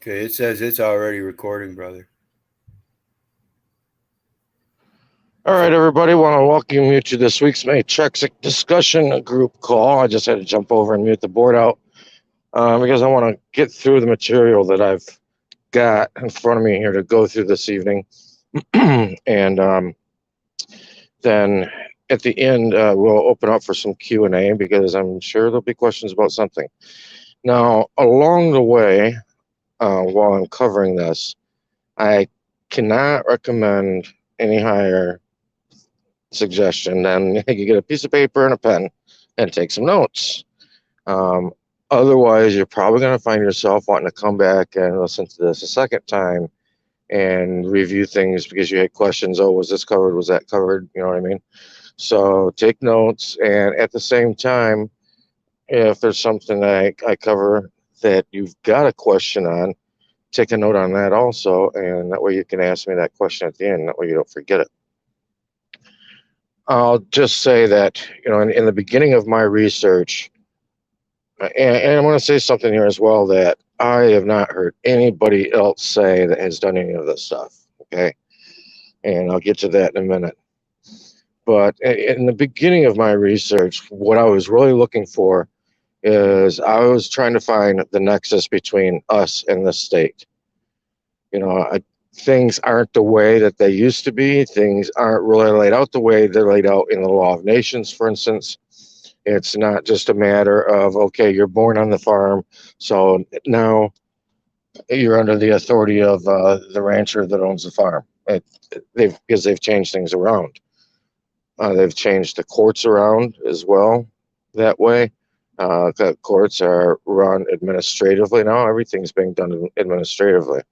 Okay, it says it's already recording, brother. All right, everybody, want to welcome you to this week's Matrix discussion group call. I just had to jump over and mute the board out because I want to get through the material that I've got in front of me here to go through this evening. And then at the end, we'll open up for some Q&A because I'm sure there'll be questions about something. Now, along the way, while I'm covering this, I cannot recommend any higher suggestion than you get a piece of paper and a pen and take some notes. Otherwise, you're probably going to find yourself wanting to come back and listen to this a second time and review things because you had questions. Oh, was this covered? Was that covered? You know what I mean? So take notes, and at the same time, if there's something that I cover that you've got a question on, take a note on that also, and that way you can ask me that question at the end. That way you don't forget it. I'll just say that, in the beginning of my research, and I'm going to say something here as well that I have not heard anybody else say that has done any of this stuff, okay? And I'll get to that in a minute. But in the beginning of my research, what I was really looking for is I was trying to find the nexus between us and the state. Things aren't the way that they used to be. Things aren't really laid out the way they're laid out in the law of nations, for instance. It's not just a matter of, okay, you're born on the farm, so now you're under the authority of the rancher that owns the farm. Because they've changed things around. They've changed the courts around as well that way. The courts are run administratively now. Everything's being done administratively.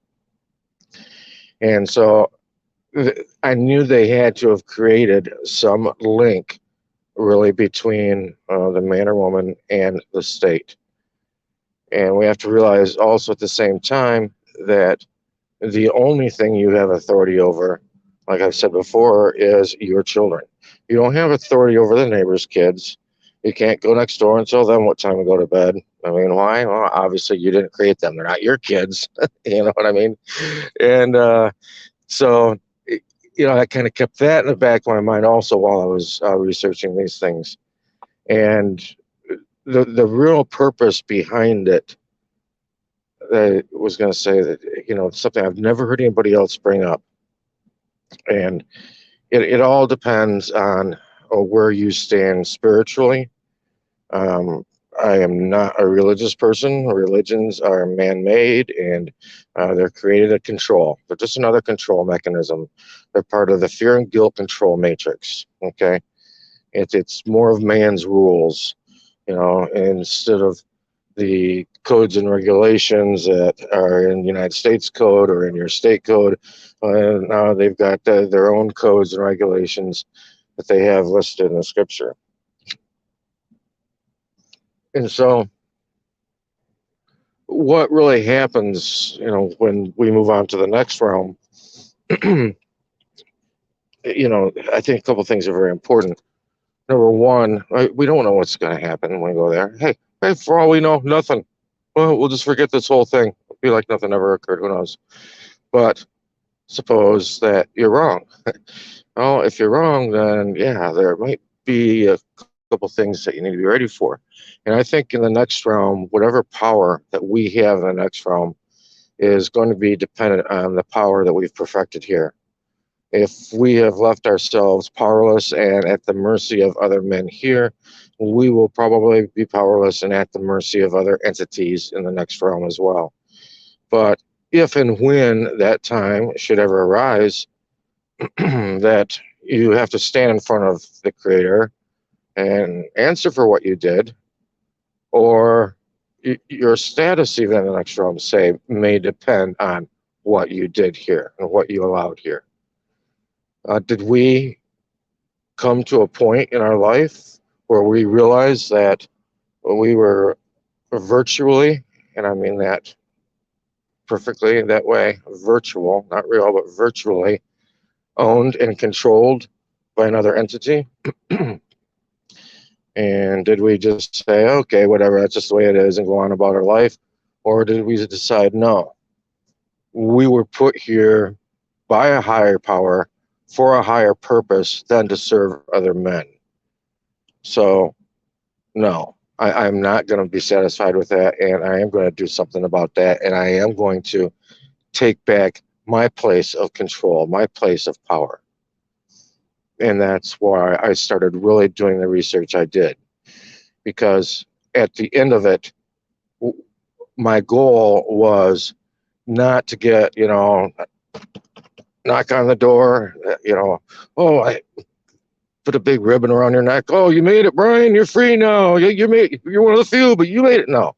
And so I knew they had to have created some link really between the man or woman and the state. And we have to realize also at the same time that the only thing you have authority over, like I've said before, is your children. You don't have authority over the neighbor's kids. You can't go next door and tell them what time to go to bed. I mean, why? Well, obviously you didn't create them. They're not your kids. You know what I mean? And so, I kind of kept that in the back of my mind also while I was researching these things. And the real purpose behind it, I was going to say that, something I've never heard anybody else bring up. And it all depends on where you stand spiritually. I am not a religious person. Religions are man-made, and they're created to control. They're just another control mechanism. They're part of the fear and guilt control matrix, okay? It's more of man's rules, instead of the codes and regulations that are in the United States Code or in your state code. Now they've got their own codes and regulations that they have listed in the scripture. And so what really happens, when we move on to the next realm, I think a couple of things are very important. Number one, we don't know what's going to happen when we go there. Hey, for all we know, nothing. Well, we'll just forget this whole thing. It'll be like nothing ever occurred. Who knows? But suppose that you're wrong. Well, if you're wrong, then yeah, there might be a couple things that you need to be ready for. And I think in the next realm, whatever power that we have in the next realm is going to be dependent on the power that we've perfected here. If we have left ourselves powerless and at the mercy of other men here, we will probably be powerless and at the mercy of other entities in the next realm as well. But if and when that time should ever arise, that you have to stand in front of the Creator and answer for what you did, or your status even in the next realm, say, may depend on what you did here and what you allowed here. Did we come to a point in our life where we realized that we were virtually, and I mean that perfectly that way, virtual, not real, but virtually owned and controlled by another entity? And did we just say, okay, whatever, that's just the way it is and go on about our life? Or did we decide, no, we were put here by a higher power for a higher purpose than to serve other men. So, no, I'm not going to be satisfied with that, and I am going to do something about that, and I am going to take back my place of control, my place of power. And that's why I started really doing the research I did, because at the end of it, my goal was not to get, knock on the door, oh, I put a big ribbon around your neck. Oh, you made it, Brian. You're free now. You're one of the few, but you made it. No,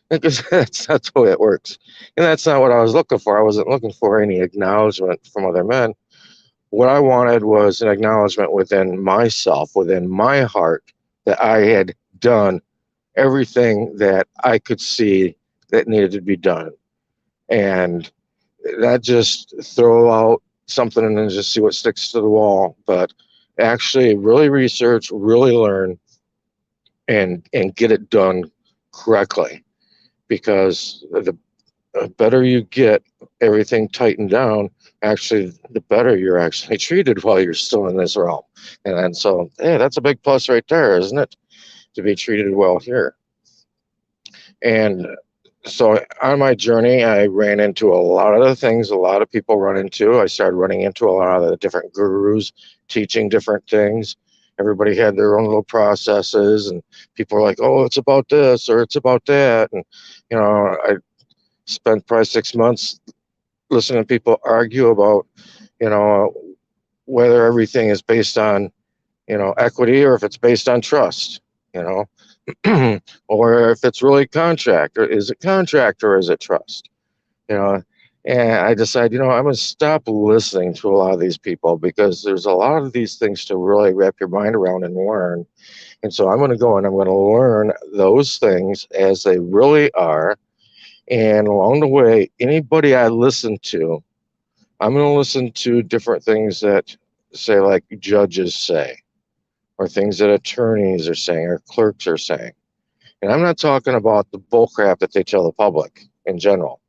because that's the way it works. And that's not what I was looking for. I wasn't looking for any acknowledgement from other men. What I wanted was an acknowledgement within myself, within my heart, that I had done everything that I could see that needed to be done. And not just throw out something and then just see what sticks to the wall, but actually really research, really learn, and get it done correctly. Because the better you get everything tightened down, actually, the better you're actually treated while you're still in this realm. And so, hey, that's a big plus right there, isn't it? To be treated well here. And so on my journey, I ran into a lot of the things a lot of people run into. I started running into a lot of the different gurus teaching different things. Everybody had their own little processes, and people were like, oh, it's about this or it's about that. And, I spent probably 6 months listening to people argue about, you know, whether everything is based on, equity or if it's based on trust, you know. Or if it's really contract, or is it contract or is it trust, you know. And I decided, I'm going to stop listening to a lot of these people, because there's a lot of these things to really wrap your mind around and learn. And so I'm going to go and I'm going to learn those things as they really are. And along the way, anybody I listen to, I'm going to listen to different things that, say, like judges say, or things that attorneys are saying or clerks are saying. And I'm not talking about the bullcrap that they tell the public in general.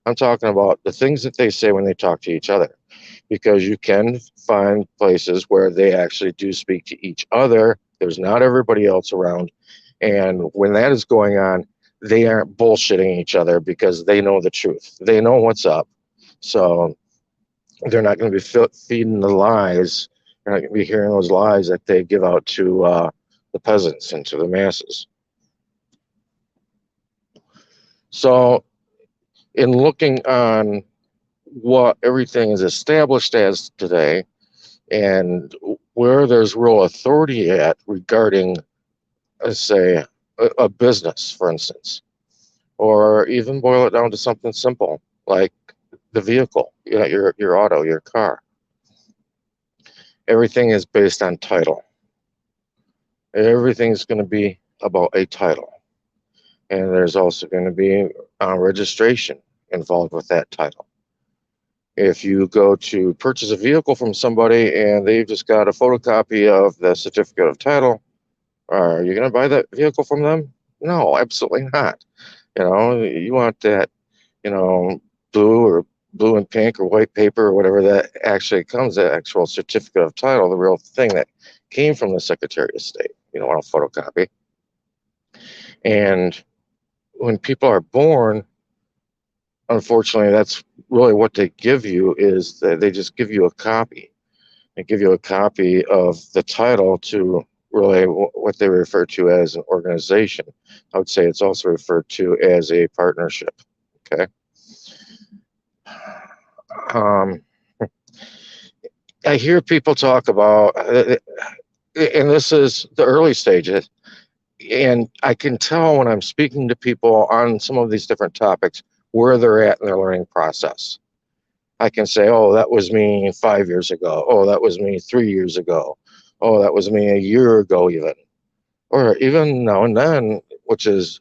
I'm talking about the things that they say when they talk to each other, because you can find places where they actually do speak to each other. There's not everybody else around. And when that is going on, they aren't bullshitting each other because they know the truth. They know what's up. So they're not going to be feeding the lies. They're not going to be hearing those lies that they give out to the peasants and to the masses. So in looking on what everything is established as today, and where there's real authority at regarding, say, a business, for instance, or even boil it down to something simple like the vehicle, your auto, your car. Everything is based on title. Everything's going to be about a title. And there's also going to be registration involved with that title. If you go to purchase a vehicle from somebody and they've just got a photocopy of the certificate of title, are you going to buy that vehicle from them? No, absolutely not. You want that, blue and pink or white paper or whatever that actually comes, the actual certificate of title, the real thing that came from the Secretary of State. You don't want a photocopy. And when people are born, unfortunately, that's really what they give you, is that they just give you a copy. They give you a copy of the title to really what they refer to as an organization. I would say it's also referred to as a partnership. Okay. I hear people talk about, and this is the early stages, and I can tell when I'm speaking to people on some of these different topics where they're at in their learning process. I can say, oh, that was me 5 years ago. Oh, that was me 3 years ago. Oh, that was me a year ago even. Or even now and then, which is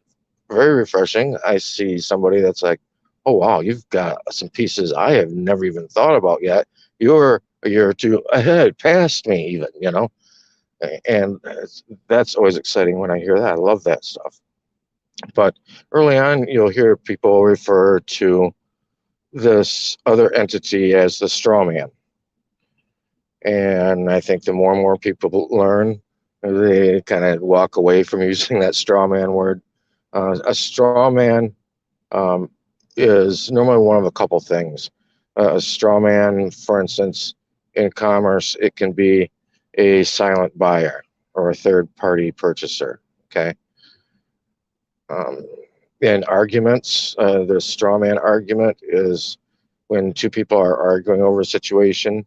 very refreshing, I see somebody that's like, oh, wow, you've got some pieces I have never even thought about yet. You're a year or two ahead, past me even, And that's always exciting when I hear that. I love that stuff. But early on, you'll hear people refer to this other entity as the straw man. And I think the more and more people learn, they kind of walk away from using that straw man word. A straw man um, is normally one of a couple things. A straw man, for instance, in commerce, it can be a silent buyer or a third party purchaser. Okay. Um, in arguments, the straw man argument is when two people are arguing over a situation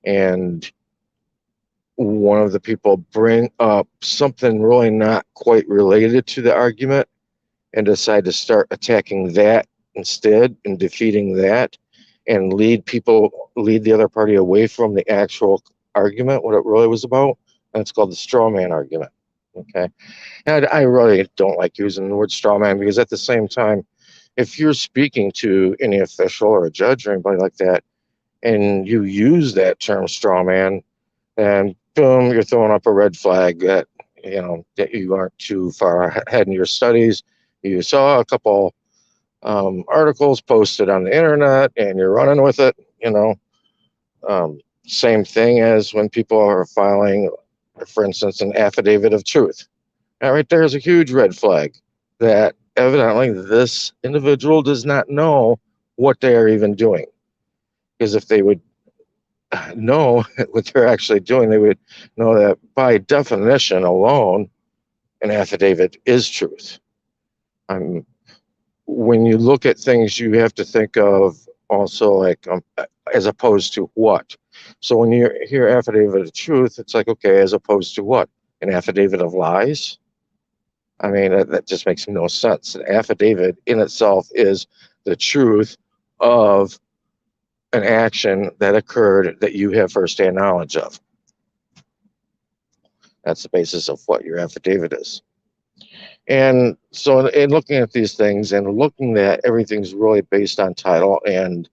and one of the people bring up something really not quite related to the argument and decide to start attacking that instead and defeating that and lead the other party away from the actual argument, what it really was about. And it's called the straw man argument. Okay. And I really don't like using the word straw man because at the same time, if you're speaking to any official or a judge or anybody like that, and you use that term straw man, and boom, you're throwing up a red flag that that you aren't too far ahead in your studies. You saw a couple articles posted on the internet, and you're running with it. Same thing as when people are filing, for instance, an affidavit of truth. Now, right there is a huge red flag that evidently this individual does not know what they are even doing. Because if they would know what they're actually doing, they would know that by definition alone, an affidavit is truth. When you look at things, you have to think of also like as opposed to what. So when you hear affidavit of truth, it's like, okay, as opposed to what? An affidavit of lies? I mean, that just makes no sense. An affidavit in itself is the truth of an action that occurred that you have firsthand knowledge of. That's the basis of what your affidavit is. And so in looking at these things and looking that everything's really based on title and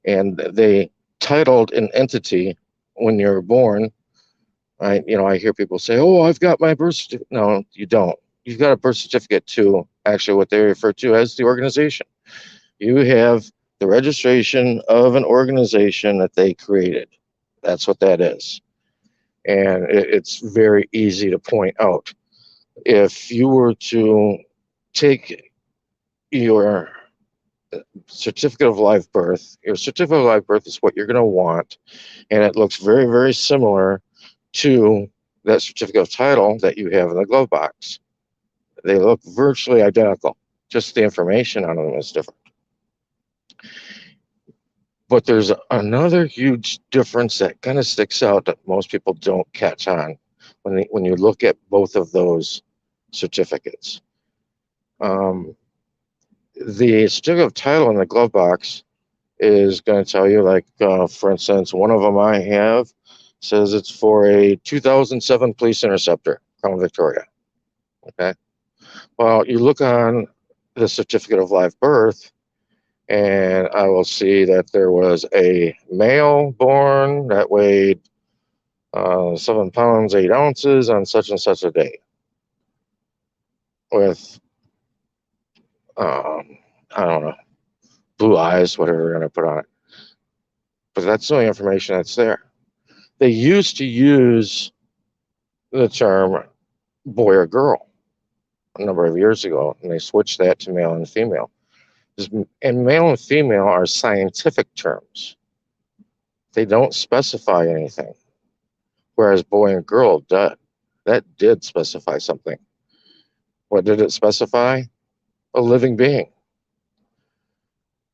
they titled an entity when you're born, I hear people say, oh, I've got my birth certificate. No, you don't. You've got a birth certificate to actually what they refer to as the organization. You have the registration of an organization that they created. That's what that is. And it's very easy to point out. If you were to take your certificate of live birth, your certificate of live birth is what you're going to want, and it looks very, very similar to that certificate of title that you have in the glove box. They look virtually identical, just the information on them is different. But there's another huge difference that kind of sticks out that most people don't catch on when you look at both of those certificates. The certificate of title in the glove box is going to tell you, like, for instance, one of them I have says it's for a 2007 police interceptor, Crown Victoria. Okay. Well, you look on the certificate of live birth, and I will see that there was a male born that weighed 7 pounds 8 ounces on such and such a day with I don't know, blue eyes, whatever they're going to put on it. But that's the only information that's there. They used to use the term boy or girl a number of years ago, and they switched that to male and female. And male and female are scientific terms. They don't specify anything. Whereas boy and girl that did specify something. What did it specify? A living being.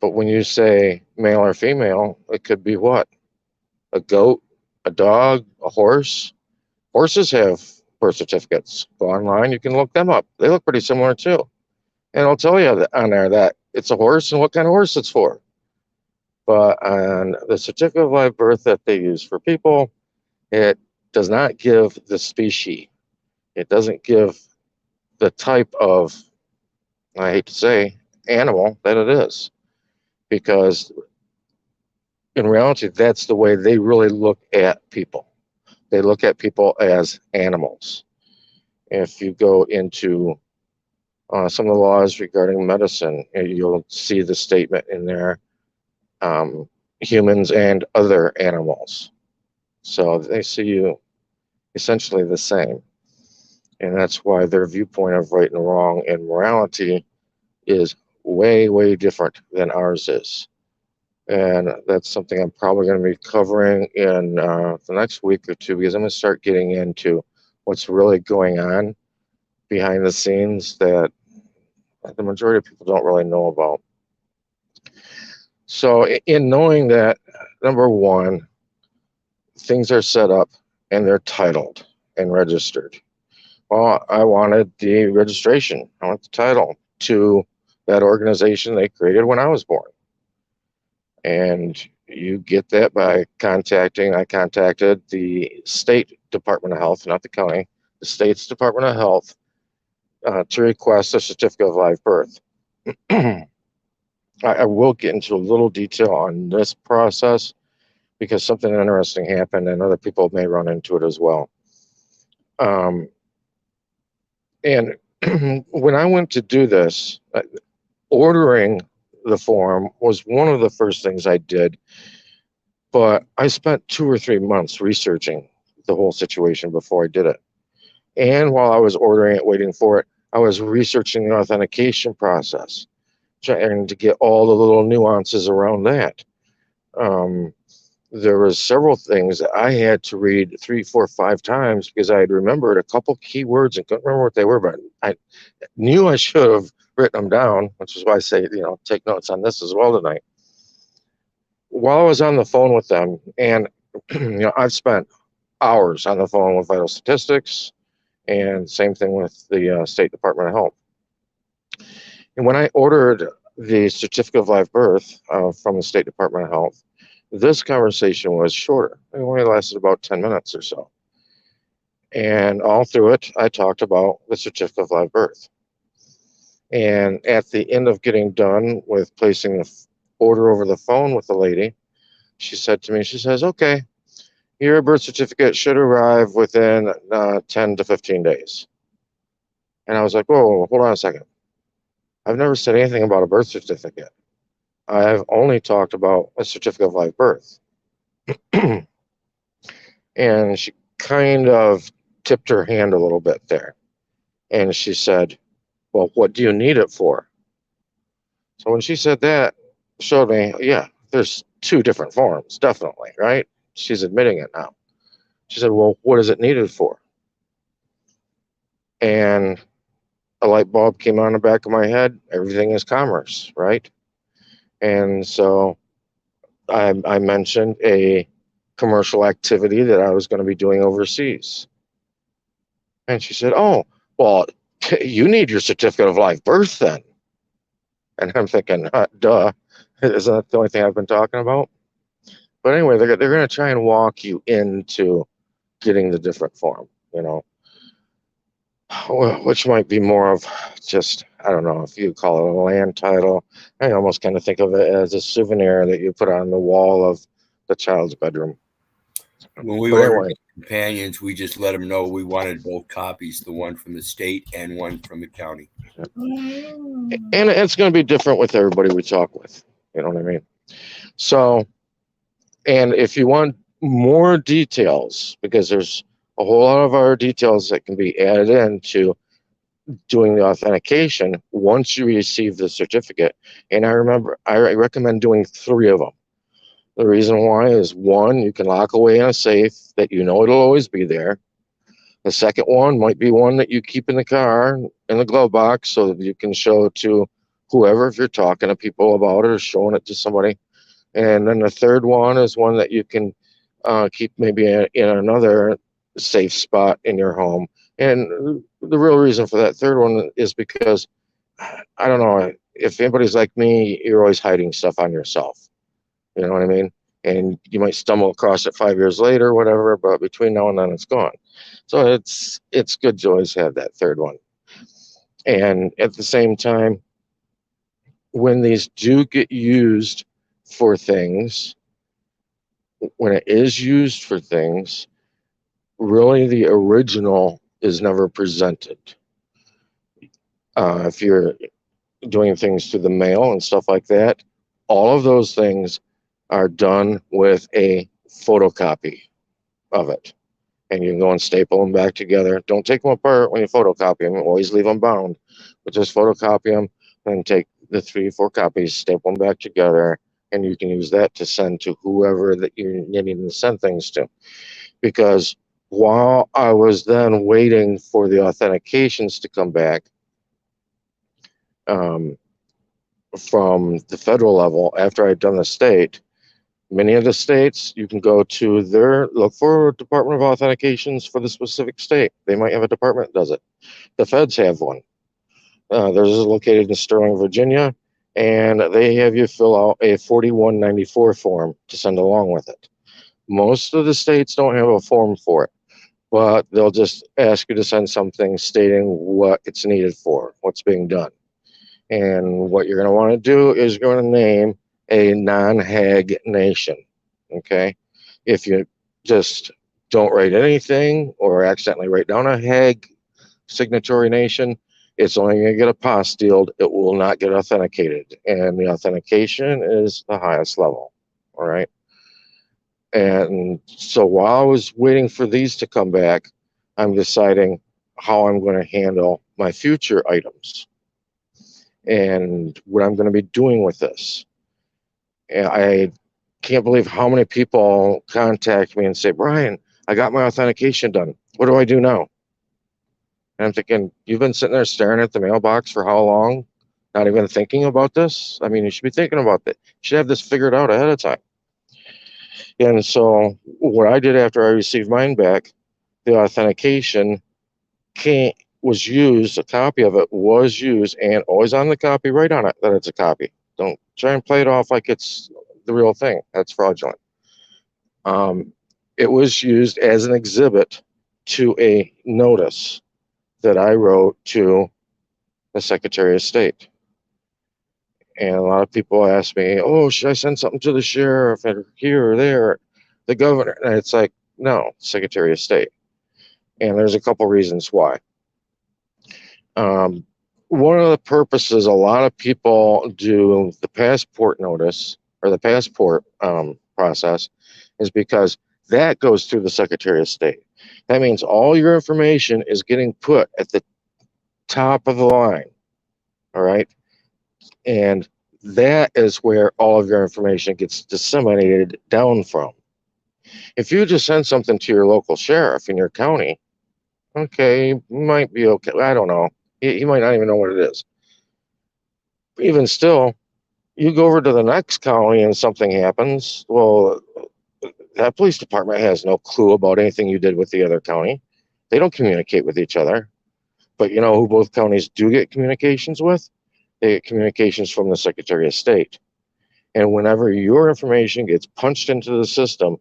But when you say male or female, it could be what? A goat, a dog, a horse. Horses have birth certificates. Go online, you can look them up. They look pretty similar too. And it'll tell you on there that it's a horse and what kind of horse it's for. But on the certificate of live birth that they use for people, it does not give the species. It doesn't give the type of, I hate to say, animal that it is. Because in reality, that's the way they really look at people. They look at people as animals. If you go into some of the laws regarding medicine, you'll see the statement in there humans and other animals. So they see you essentially the same. And that's why their viewpoint of right and wrong and morality is way, way different than ours is. And that's something I'm probably going to be covering in the next week or two, because I'm going to start getting into what's really going on behind the scenes that the majority of people don't really know about. So, in knowing that, number one, things are set up and they're titled and registered. Well, I wanted the registration, I want the title to that organization they created when I was born. And you get that by I contacted the State Department of Health, not the county, the state's Department of Health, to request a certificate of live birth. I will get into a little detail on this process because something interesting happened and other people may run into it as well. And when I went to do this, ordering the form was one of the first things I did, but I spent 2 or 3 months researching the whole situation before I did it. And while I was ordering it, waiting for it, I was researching the authentication process, trying to get all the little nuances around that. There was several things that I had to read 3, 4, 5 times because I had remembered a couple keywords and couldn't remember what they were, but I knew I should have written them down, which is why I say, take notes on this as well tonight. While I was on the phone with them, and I've spent hours on the phone with Vital Statistics, and same thing with the State Department of Health. And when I ordered the certificate of live birth from the State Department of Health, this conversation was shorter. It only lasted about 10 minutes or so. And all through it, I talked about the certificate of live birth. And at the end of getting done with placing the order over the phone with the lady, she said to me, she says, okay, your birth certificate should arrive within 10 to 15 days. And I was like, whoa, hold on a second. I've never said anything about a birth certificate. I've only talked about a certificate of live birth. And she kind of tipped her hand a little bit there. And she said, well, what do you need it for? So when she said that, showed me, yeah, there's 2 different forms, definitely, right? She's admitting it now. She said, well, what is it needed for? And a light bulb came on the back of my head. Everything is commerce, right? And so I mentioned a commercial activity that I was going to be doing overseas. And she said, oh, well, you need your certificate of live birth then. And I'm thinking, duh, isn't that the only thing I've been talking about? But anyway, they're going to try and walk you into getting the different form, which might be more of just, I don't know if you call it a land title. I almost kind of think of it as a souvenir that you put on the wall of the child's bedroom. When we ordered companions, we just let them know we wanted both copies, the one from the state and one from the county. And it's going to be different with everybody we talk with. You know what I mean? So, and if you want more details, because there's a whole lot of our details that can be added into doing the authentication once you receive the certificate. And I recommend doing 3 of them. The reason why is 1, you can lock away in a safe that it'll always be there. The second one might be one that you keep in the car, in the glove box, so that you can show to whoever, if you're talking to people about it or showing it to somebody. And then the third one is one that you can keep maybe in another safe spot in your home. And the real reason for that third one is because, I don't know, if anybody's like me, you're always hiding stuff on yourself. You know what I mean? And you might stumble across it 5 years later, whatever, but between now and then it's gone. So it's good to always have that third one. And at the same time, when these do get used for things, when it is used for things, really the original is never presented. If you're doing things through the mail and stuff like that, all of those things are done with a photocopy of it. And you can go and staple them back together. Don't take them apart when you photocopy them. Always leave them bound. But just photocopy them and take the 3 or 4 copies, staple them back together, and you can use that to send to whoever that you're needing to send things to. Because while I was then waiting for the authentications to come back from the federal level after I'd done the state, many of the states, you can go to look for Department of Authentications for the specific state. They might have a department that does it. The feds have one. Theirs is located in Sterling, Virginia, and they have you fill out a 4194 form to send along with it. Most of the states don't have a form for it, but they'll just ask you to send something stating what it's needed for, what's being done. And what you're going to want to do is you're going to name a non-Hague nation, okay? If you just don't write anything or accidentally write down a Hague signatory nation, it's only going to get apostilled. It will not get authenticated. And the authentication is the highest level, all right? And so while I was waiting for these to come back, I'm deciding how I'm going to handle my future items and what I'm going to be doing with this. And I can't believe how many people contact me and say, Brian, I got my authentication done. What do I do now? And I'm thinking, you've been sitting there staring at the mailbox for how long? Not even thinking about this? I mean, you should be thinking about that. You should have this figured out ahead of time. And so what I did after I received mine back, the authentication was used, a copy of it was used, and always on the copy, write on it that it's a copy. Don't try and play it off like it's the real thing. That's fraudulent. It was used as an exhibit to a notice that I wrote to the Secretary of State. And a lot of people ask me, oh, should I send something to the sheriff or here or there, the governor? And it's like, no, Secretary of State. And there's a couple reasons why. One of the purposes a lot of people do the passport notice or the passport process is because that goes through the Secretary of State. That means all your information is getting put at the top of the line, all right? And that is where all of your information gets disseminated down from. If you just send something to your local sheriff in your county, okay, might be okay. I don't know. He might not even know what it is. Even still, you go over to the next county and something happens, well, that police department has no clue about anything you did with the other county. They don't communicate with each other. But you know who both counties do get communications with? They get communications from the Secretary of State. And whenever your information gets punched into the system,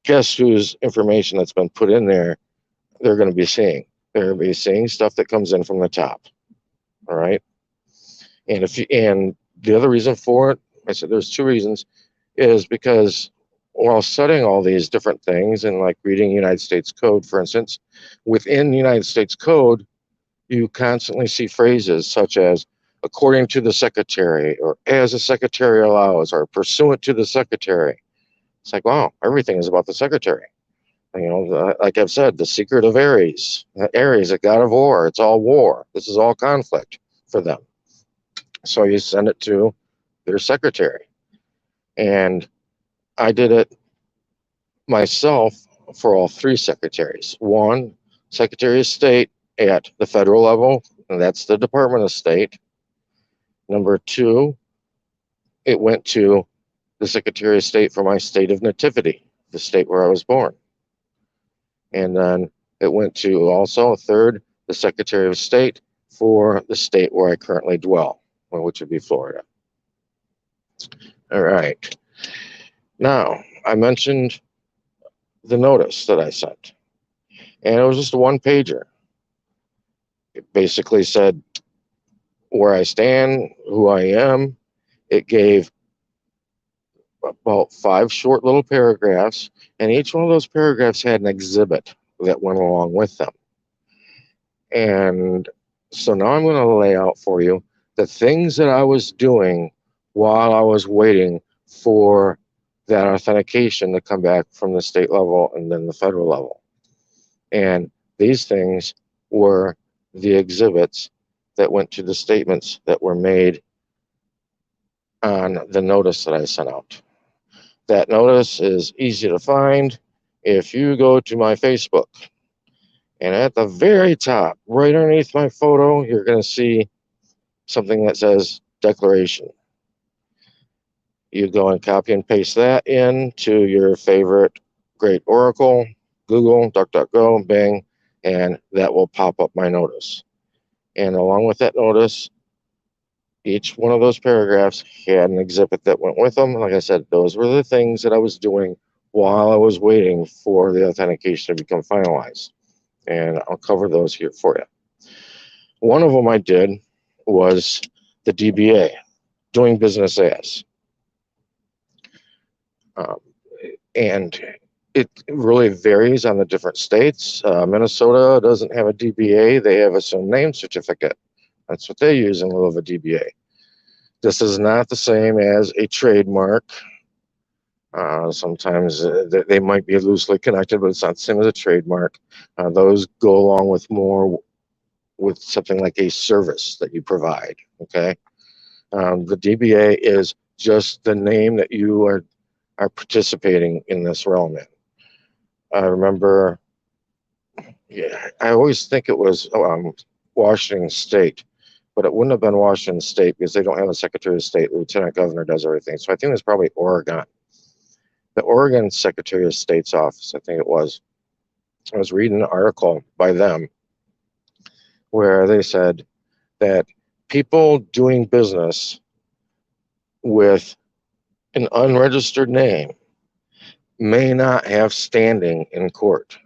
guess whose information that's been put in there they're going to be seeing? They're going to be seeing stuff that comes in from the top. All right. And the other reason for it, I said there's 2 reasons, is because while studying all these different things and like reading United States Code, for instance, within the United States Code, you constantly see phrases such as according to the secretary or as the secretary allows or pursuant to the secretary. It's like, wow, everything is about the secretary. You know, like I've said, the secret of Aries, a god of war. It's all war. This is all conflict for them. So you send it to their secretary. And I did it myself for all 3 secretaries. 1, Secretary of State at the federal level, and that's the Department of State. Number 2, it went to the Secretary of State for my state of nativity, the state where I was born. And then it went to also, 3rd, the Secretary of State for the state where I currently dwell, which would be Florida. All right. Now, I mentioned the notice that I sent, and it was just a 1-pager. It basically said where I stand, who I am. It gave about 5 short little paragraphs, and each one of those paragraphs had an exhibit that went along with them. And so now I'm going to lay out for you the things that I was doing while I was waiting for that authentication to come back from the state level and then the federal level. And these things were the exhibits that went to the statements that were made on the notice that I sent out. That notice is easy to find if you go to my Facebook. And at the very top, right underneath my photo, you're going to see something that says declaration. You go and copy and paste that into your favorite great Oracle, Google, DuckDuckGo, Bing, and that will pop up my notice. And along with that notice, each one of those paragraphs had an exhibit that went with them. Like I said, those were the things that I was doing while I was waiting for the authentication to become finalized. And I'll cover those here for you. One of them I did was the DBA, doing business as. And it really varies on the different states. Minnesota doesn't have a DBA, they have assumed name certificate. That's what they use in lieu of a DBA. This is not the same as a trademark. Sometimes they might be loosely connected, but it's not the same as a trademark. Those go along with more with something like a service that you provide, okay? The DBA is just the name that you are participating in this realm in. I remember, yeah, I always think it was Washington State, but it wouldn't have been Washington State because they don't have a Secretary of State. The Lieutenant Governor does everything. So I think it was probably Oregon. The Oregon Secretary of State's office, I think it was. I was reading an article by them where they said that people doing business with an unregistered name may not have standing in court.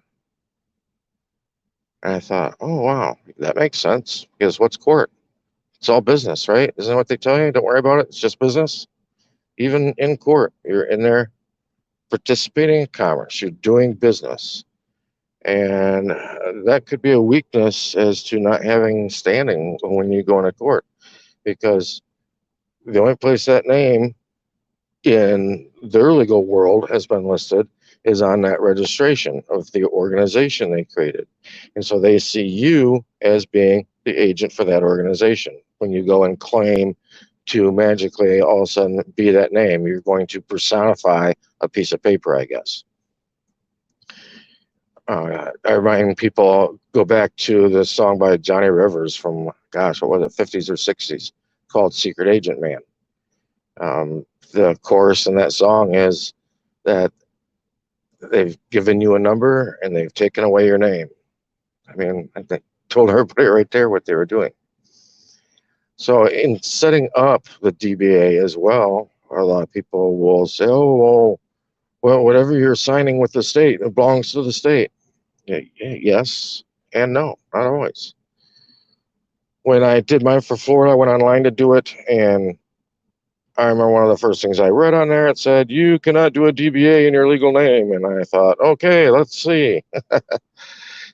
And I thought, oh, wow, that makes sense. Because what's court? It's all business, right? Isn't that what they tell you? Don't worry about it. It's just business. Even in court, you're in there participating in commerce. You're doing business. And that could be a weakness as to not having standing when you go into court. Because the only place that name in their legal world has been listed is on that registration of the organization they created. And so they see you as being the agent for that organization. When you go and claim to magically all of a sudden be that name, you're going to personify a piece of paper, I guess. I remind people, go back to the song by Johnny Rivers from, gosh, what was it, 50s or 60s, called Secret Agent Man. The chorus in that song is that they've given you a number and they've taken away your name. I mean, I think told everybody right there what they were doing. So in setting up the DBA as well, a lot of people will say, oh, well, whatever you're signing with the state, it belongs to the state. Yes and no, not always. When I did mine for Florida, I went online to do it, and I remember one of the first things I read on there, it said, you cannot do a DBA in your legal name. And I thought, okay, let's see.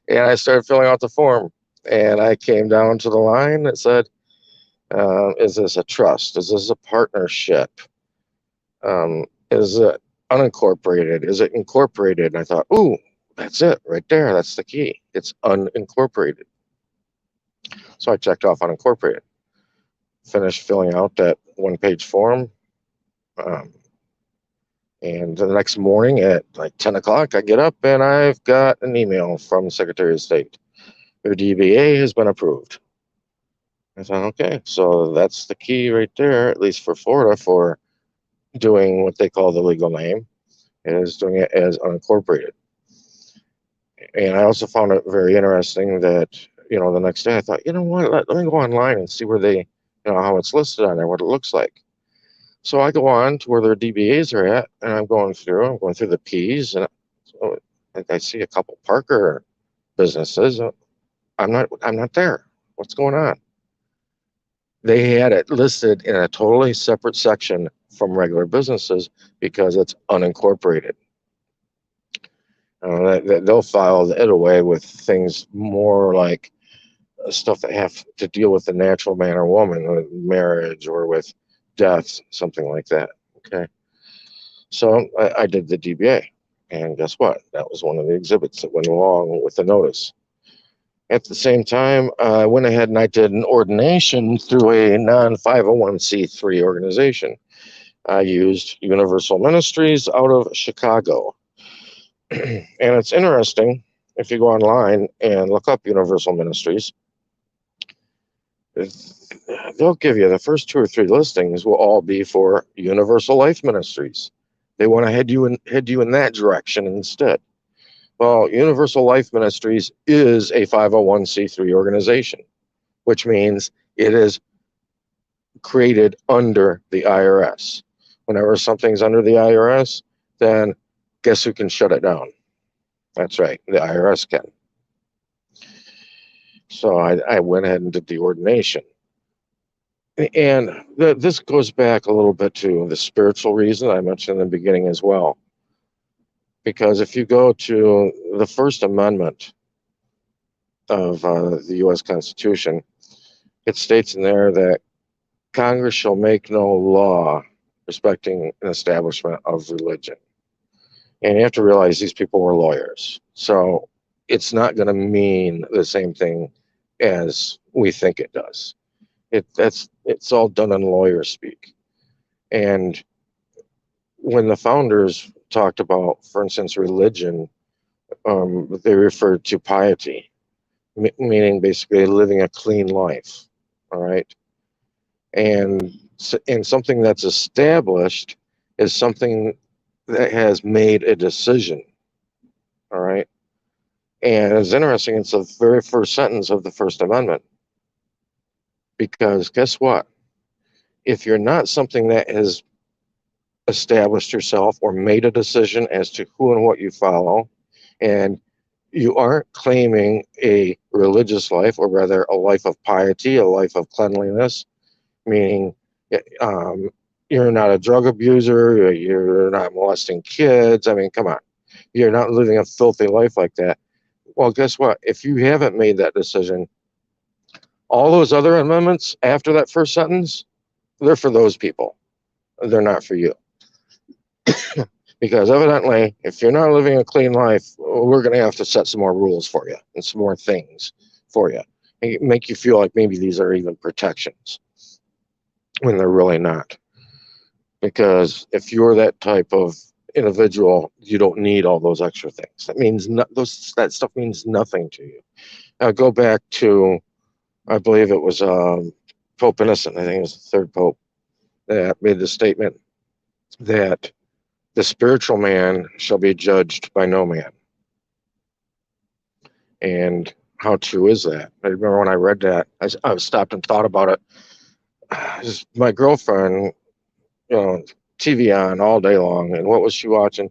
And I started filling out the form. And I came down to the line that said, is this a trust? Is this a partnership? Is it unincorporated? Is it incorporated? And I thought, ooh, that's it right there. That's the key. It's unincorporated. So I checked off unincorporated. Finished filling out that one-page form. And the next morning at like 10 o'clock, I get up and I've got an email from the Secretary of State. Your DBA has been approved. I thought, okay, so that's the key right there, at least for Florida, for doing what they call the legal name, is doing it as unincorporated. And I also found it very interesting that, the next day I thought, you know what, let me go online and see where they, how it's listed on there, what it looks like. So I go on to where their DBAs are at, and I'm going through the P's, and so I see a couple Parker businesses. I'm not there. What's going on? They had it listed in a totally separate section from regular businesses because it's unincorporated. They'll file it away with things more like stuff that have to deal with the natural man or woman, with marriage or with death, something like that. Okay. So I did the DBA, and guess what? That was one of the exhibits that went along with the notice. At the same time, I went ahead and I did an ordination through a non-501c3 organization. I used Universal Ministries out of Chicago. And it's interesting, if you go online and look up Universal Ministries, they'll give you the first 2 or 3 listings will all be for Universal Life Ministries. They want to head you in that direction instead. Well, Universal Life Ministries is a 501c3 organization, which means it is created under the IRS. Whenever something's under the IRS, then guess who can shut it down? That's right, the IRS can. So I went ahead and did the ordination. And this goes back a little bit to the spiritual reason I mentioned in the beginning as well. Because if you go to the First Amendment of the U.S. Constitution, it states in there that Congress shall make no law respecting an establishment of religion. And you have to realize these people were lawyers. So it's not going to mean the same thing as we think it does. It's all done in lawyer speak. And when the founders talked about, for instance, religion, they referred to piety, meaning basically living a clean life. All right. And something that's established is something that has made a decision. All right. And it's interesting, it's the very first sentence of the First Amendment. Because guess what? If you're not something that has established yourself or made a decision as to who and what you follow, and you aren't claiming a religious life, or rather a life of piety, a life of cleanliness, meaning you're not a drug abuser, you're not molesting kids. I mean, come on. You're not living a filthy life like that. Well, guess what? If you haven't made that decision, all those other amendments after that first sentence, they're for those people. They're not for you. Because evidently, if you're not living a clean life, we're going to have to set some more rules for you and some more things for you. And make you feel like maybe these are even protections when they're really not. Because if you're that type of individual, you don't need all those extra things. That means that stuff means nothing to you. Now go back to, I believe it was Pope Innocent, I think it was the third Pope, that made the statement that the spiritual man shall be judged by no man. And how true is that? I remember when I read that, I stopped and thought about it. My girlfriend, TV on all day long, and what was she watching?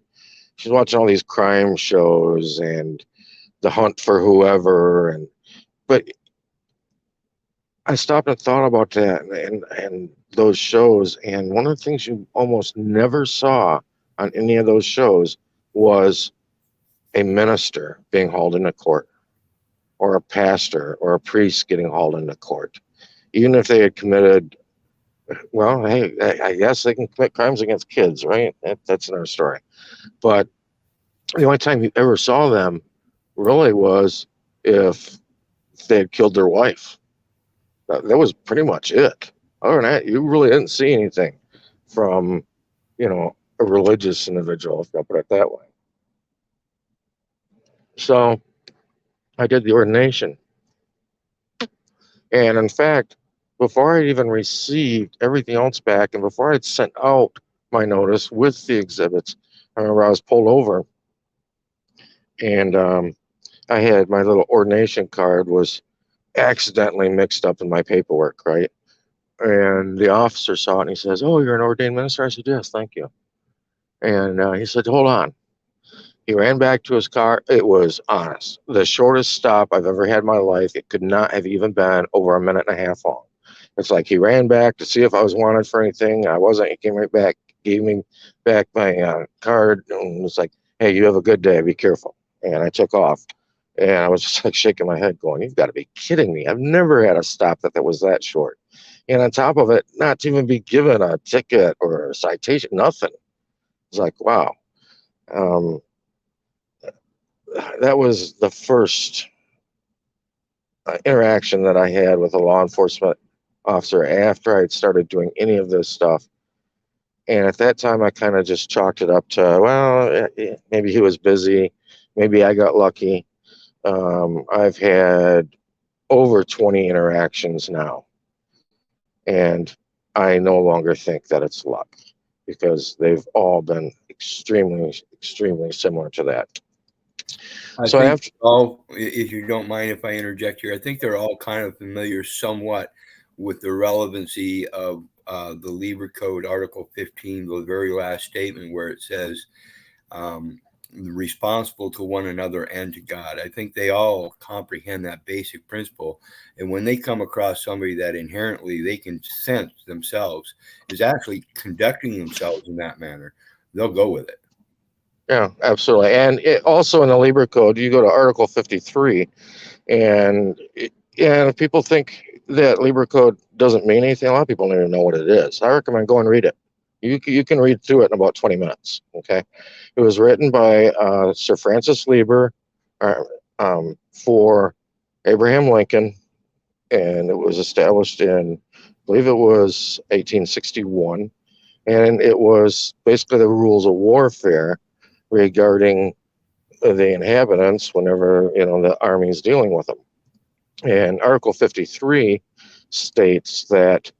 She's watching all these crime shows and The Hunt for Whoever, but I stopped and thought about that and those shows, and one of the things you almost never saw on any of those shows was a minister being hauled into court, or a pastor or a priest getting hauled into court, even if they had committed, well, hey, I guess they can commit crimes against kids, right? That's another story. But the only time you ever saw them really was if they had killed their wife. That was pretty much it. Other than that, you really didn't see anything from, a religious individual, if I'll put it that way. So I did the ordination. And in fact, before I even received everything else back, and before I'd sent out my notice with the exhibits, I remember I was pulled over, and I had my little ordination card was accidentally mixed up in my paperwork, right? And the officer saw it, and he says, "Oh, you're an ordained minister?" I said, "Yes, thank you." And he said, "Hold on." He ran back to his car. It was honest, the shortest stop I've ever had in my life. It could not have even been over a minute and a half long. It's like he ran back to see if I was wanted for anything. I wasn't. He came right back, gave me back my card, and was like, "Hey, you have a good day. Be careful." And I took off. And I was just like shaking my head going, "You've got to be kidding me. I've never had a stop that was that short." And on top of it, not to even be given a ticket or a citation, nothing. was like, wow. Um, that was the first interaction that I had with a law enforcement officer after I had started doing any of this stuff. And at that time, I kind of just chalked it up to, well, maybe he was busy. Maybe I got lucky. I've had over 20 interactions now. And I no longer think that it's luck because they've all been extremely, extremely similar to that. I So think after, all, if you don't mind if I interject here, I think they're all kind of familiar somewhat with the relevancy of the Lieber Code, Article 15, the very last statement where it says, responsible to one another and to God. I think they all comprehend that basic principle. And when they come across somebody that inherently they can sense themselves is actually conducting themselves in that manner, they'll go with it. yeah, absolutely. And also in the Lieber Code, you go to Article 53, and people think that Lieber Code doesn't mean anything. A lot of people don't even know what it is. I recommend go and read it. You can read through it in about 20 minutes. Okay, it was written by Sir Francis Lieber for Abraham Lincoln, and it was established in, I believe it was 1861, and it was basically the rules of warfare regarding the inhabitants whenever the army is dealing with them. And Article 53 states that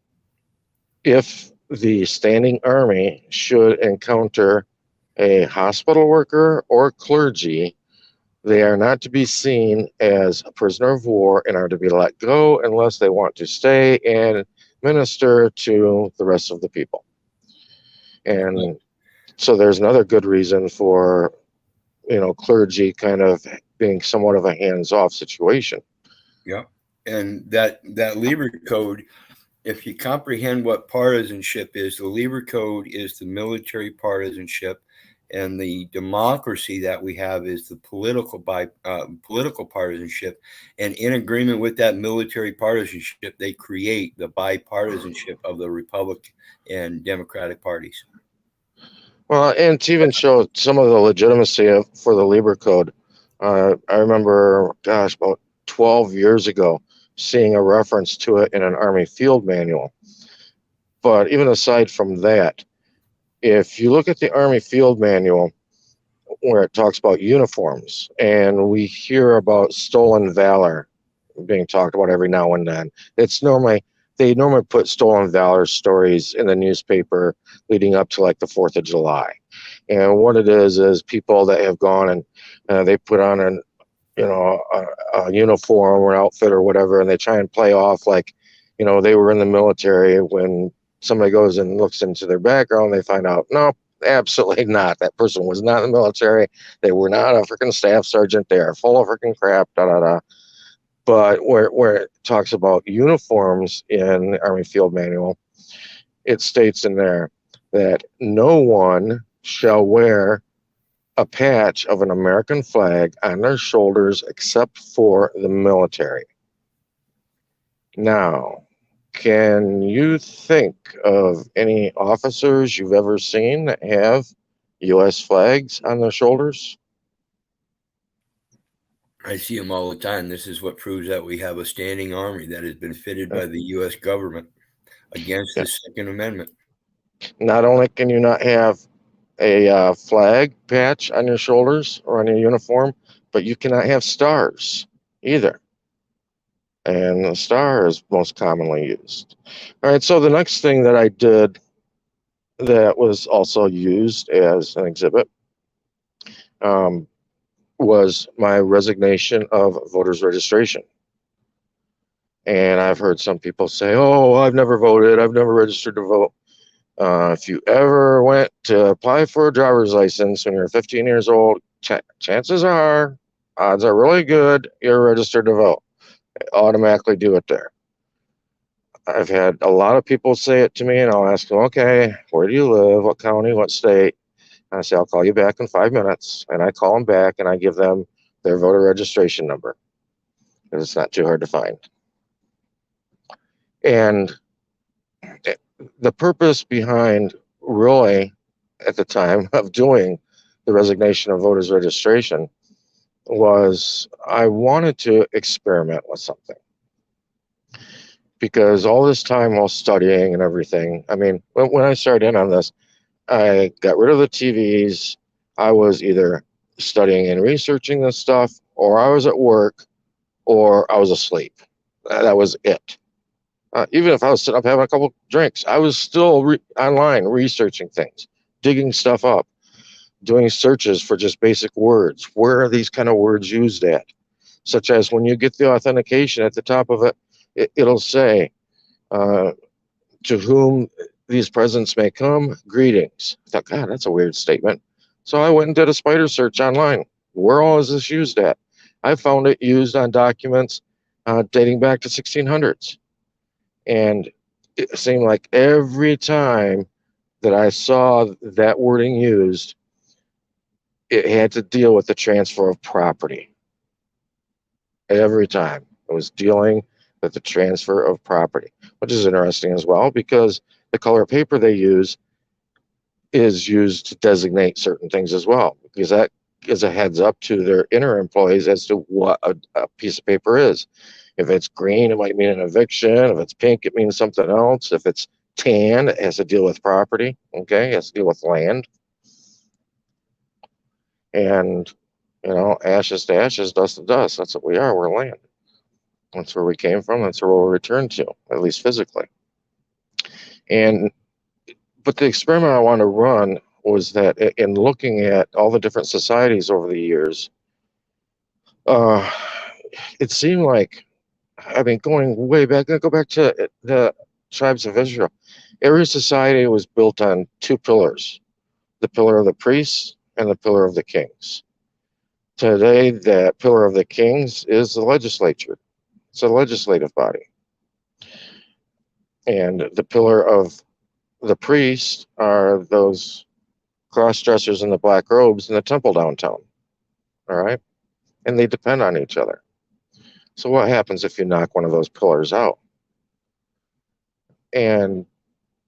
if the standing army should encounter a hospital worker or clergy, they are not to be seen as a prisoner of war and are to be let go unless they want to stay and minister to the rest of the people. And so there's another good reason for, clergy kind of being somewhat of a hands-off situation. Yeah. And that Lieber Code, if you comprehend what partisanship is, the Lieber Code is the military partisanship, and the democracy that we have is the political partisanship. And in agreement with that military partisanship, they create the bipartisanship of the Republican and Democratic parties. Well, and to even show some of the legitimacy for the Lieber Code, I remember, gosh, about 12 years ago, seeing a reference to it in an Army field manual. But even aside from that, if you look at the Army field manual, where it talks about uniforms, and we hear about stolen valor being talked about every now and then, they normally put stolen valor stories in the newspaper leading up to like the 4th of July. And what it is people that have gone and they put on a uniform or outfit or whatever, and they try and play off like, they were in the military. When somebody goes and looks into their background, they find out, no, absolutely not. That person was not in the military. They were not a freaking staff sergeant. They are full of freaking crap, da da da. But where it talks about uniforms in the Army Field Manual, it states in there that no one shall wear a patch of an American flag on their shoulders except for the military. Now, can you think of any officers you've ever seen that have U.S. flags on their shoulders? I see them all the time. This is what proves that we have a standing army that has been fitted by the U.S. government against the Second Amendment. Not only can you not have a flag patch on your shoulders or on your uniform, but you cannot have stars either. And the star is most commonly used. All right, so the next thing that I did that was also used as an exhibit was my resignation of voters registration. And I've heard some people say, oh, I've never voted, I've never registered to vote. If you ever went to apply for a driver's license when you're 15 years old, chances are, odds are really good, you're registered to vote. Automatically do it there. I've had a lot of people say it to me, and I'll ask them, okay, where do you live? What county? What state? And I say, I'll call you back in 5 minutes. And I call them back and I give them their voter registration number because it's not too hard to find. And the purpose behind really at the time of doing the resignation of voters registration was I wanted to experiment with something. Because all this time while studying and everything, I mean, when I started in on this, I got rid of the TVs. I was either studying and researching this stuff, or I was at work, or I was asleep. That was it. Even if I was sitting up having a couple drinks, I was still online researching things, digging stuff up, doing searches for just basic words. Where are these kind of words used at? Such as when you get the authentication at the top of it, it'll say, to whom these presents may come, greetings. I thought, God, that's a weird statement. So I went and did a spider search online. Where all is this used at? I found it used on documents dating back to 1600s. And it seemed like every time that I saw that wording used, it had to deal with the transfer of property. Every time it was dealing with the transfer of property, which is interesting as well, because the color paper they use is used to designate certain things as well, because that gives a heads up to their inner employees as to what a piece of paper is. If it's green, it might mean an eviction. If it's pink, it means something else. If it's tan, it has to deal with property. Okay, it has to deal with land. And, ashes to ashes, dust to dust. That's what we are. We're land. That's where we came from. That's where we'll return to, at least physically. But the experiment I wanted to run was that in looking at all the different societies over the years, it seemed like, I mean, going way back, go back to the tribes of Israel. Every society was built on two pillars, the pillar of the priests and the pillar of the kings. Today, the pillar of the kings is the legislature. It's a legislative body. And the pillar of the priests are those cross-dressers in the black robes in the temple downtown. All right? And they depend on each other. So what happens if you knock one of those pillars out? And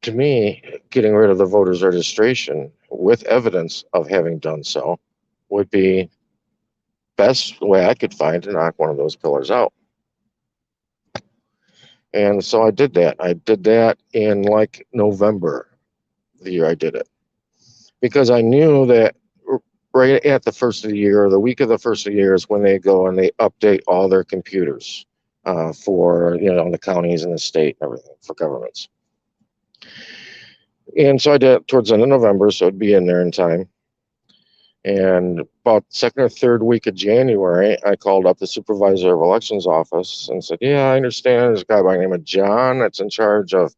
to me, getting rid of the voters registration with evidence of having done so would be best way I could find to knock one of those pillars out. And so I did that. I did that in like November, the year I did it, because I knew that right at the first of the year, or the week of the first of the year, is when they go and they update all their computers for the counties and the state and everything for governments. And so I did it towards the end of November, so it'd be in there in time. And about second or third week of January, I called up the supervisor of elections office and said, yeah, I understand there's a guy by the name of John that's in charge of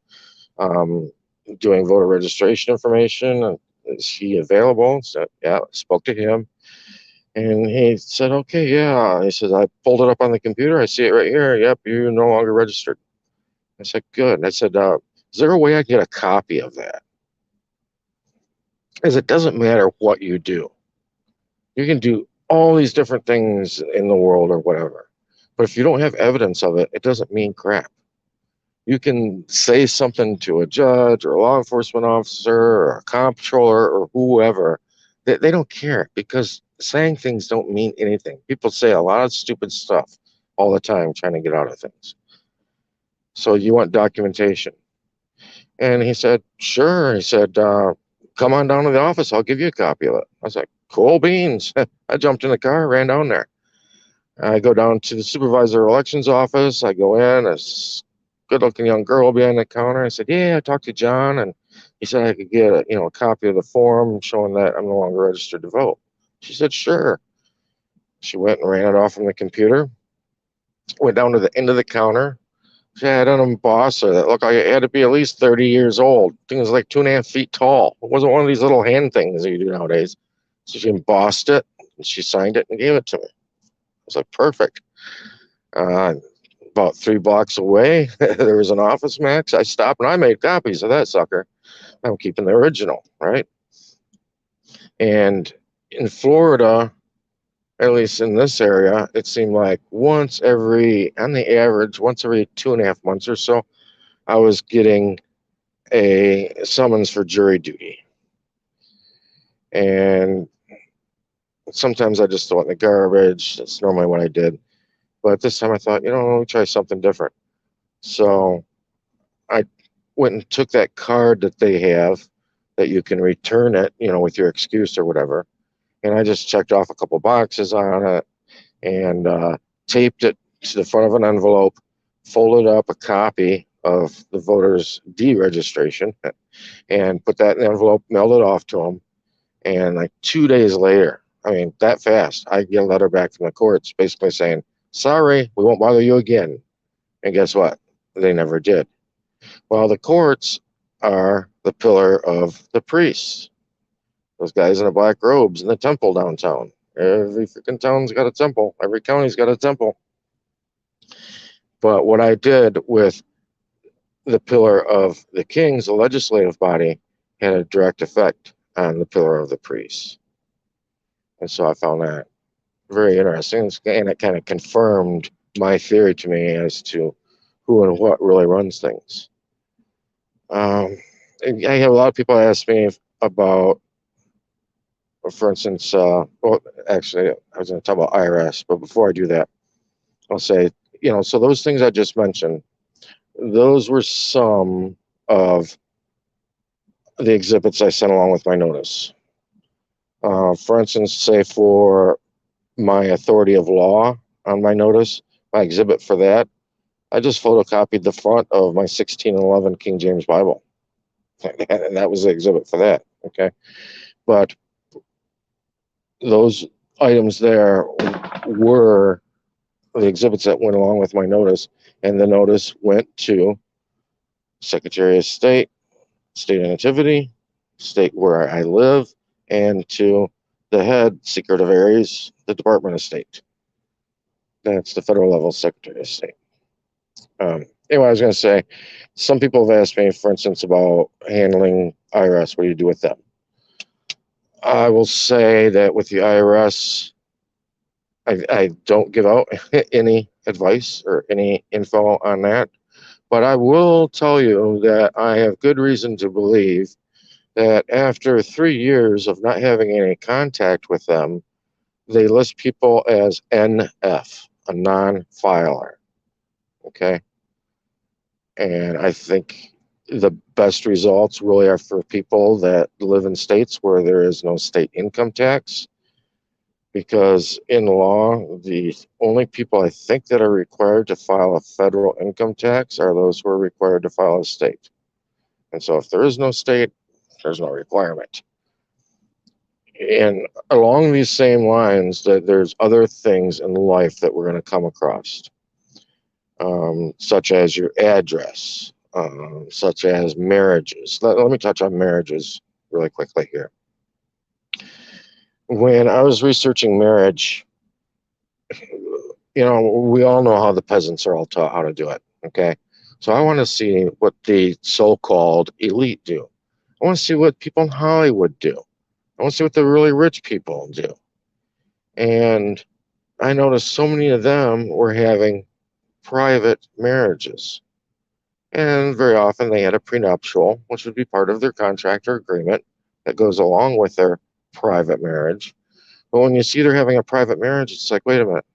doing voter registration information. And is he available? So yeah, I spoke to him. And he said, okay, yeah. He says, I pulled it up on the computer. I see it right here. Yep, you're no longer registered. I said, good. And I said, is there a way I can get a copy of that? Because it doesn't matter what you do. You can do all these different things in the world or whatever. But if you don't have evidence of it, it doesn't mean crap. You can say something to a judge or a law enforcement officer or a comptroller or whoever. They don't care, because saying things don't mean anything. People say a lot of stupid stuff all the time trying to get out of things. So you want documentation. And he said, sure. He said, come on down to the office. I'll give you a copy of it. I was like, cool beans. I jumped in the car, ran down there. I go down to the supervisor of elections office. I go in, a good-looking young girl behind the counter. I said, yeah, I talked to John, and he said I could get a copy of the form showing that I'm no longer registered to vote. She said, sure. She went and ran it off from the computer, went down to the end of the counter. She had an embosser that looked like it had to be at least 30 years old. The thing was like 2.5 feet tall. It wasn't one of these little hand things that you do nowadays. So she embossed it, and she signed it and gave it to me. I was like, perfect. About 3 blocks away, there was an Office Max. I stopped and I made copies of that sucker. I'm keeping the original, right? And in Florida, at least in this area, it seemed like on the average, once every 2.5 months or so, I was getting a summons for jury duty. And sometimes I just throw it in the garbage. That's normally what I did. But this time I thought, let me try something different. So I went and took that card that they have that you can return it, with your excuse or whatever. And I just checked off a couple boxes on it and taped it to the front of an envelope, folded up a copy of the voter's deregistration, and put that in the envelope, mailed it off to them. And like 2 days later, I mean, that fast, I get a letter back from the courts basically saying, sorry, we won't bother you again. And guess what? They never did. Well, the courts are the pillar of the priests. Those guys in the black robes in the temple downtown. Every freaking town's got a temple. Every county's got a temple. But what I did with the pillar of the kings, the legislative body, had a direct effect on the pillar of the priests. And so I found that very interesting. And it kind of confirmed my theory to me as to who and what really runs things. I have a lot of people ask me about, for instance, actually, I was going to talk about IRS, but before I do that, I'll say, so those things I just mentioned, those were some of the exhibits I sent along with my notice. For instance, say for my authority of law on my notice, my exhibit for that, I just photocopied the front of my 1611 King James Bible. And that was the exhibit for that, okay? But those items there were the exhibits that went along with my notice, and the notice went to Secretary of State, State of Nativity, state where I live, and to the head secretaries, the Department of State. That's the federal level Secretary of State. Anyway, I was going to say, some people have asked me, for instance, about handling IRS. What do you do with them? I will say that with the IRS, I don't give out any advice or any info on that. But I will tell you that I have good reason to believe that after 3 years of not having any contact with them, they list people as NF, a non-filer. Okay? And I think the best results really are for people that live in states where there is no state income tax, because in law, the only people I think that are required to file a federal income tax are those who are required to file a state. And so if there is no state, there's no requirement. And along these same lines, that there's other things in life that we're going to come across, such as your address, such as marriages. Let me touch on marriages really quickly here. When I was researching marriage, we all know how the peasants are all taught how to do it, okay? So I want to see what the so-called elite do. I want to see what people in Hollywood do. I want to see what the really rich people do. And I noticed so many of them were having private marriages. And very often they had a prenuptial, which would be part of their contract or agreement that goes along with their private marriage. But when you see they're having a private marriage, it's like, wait a minute.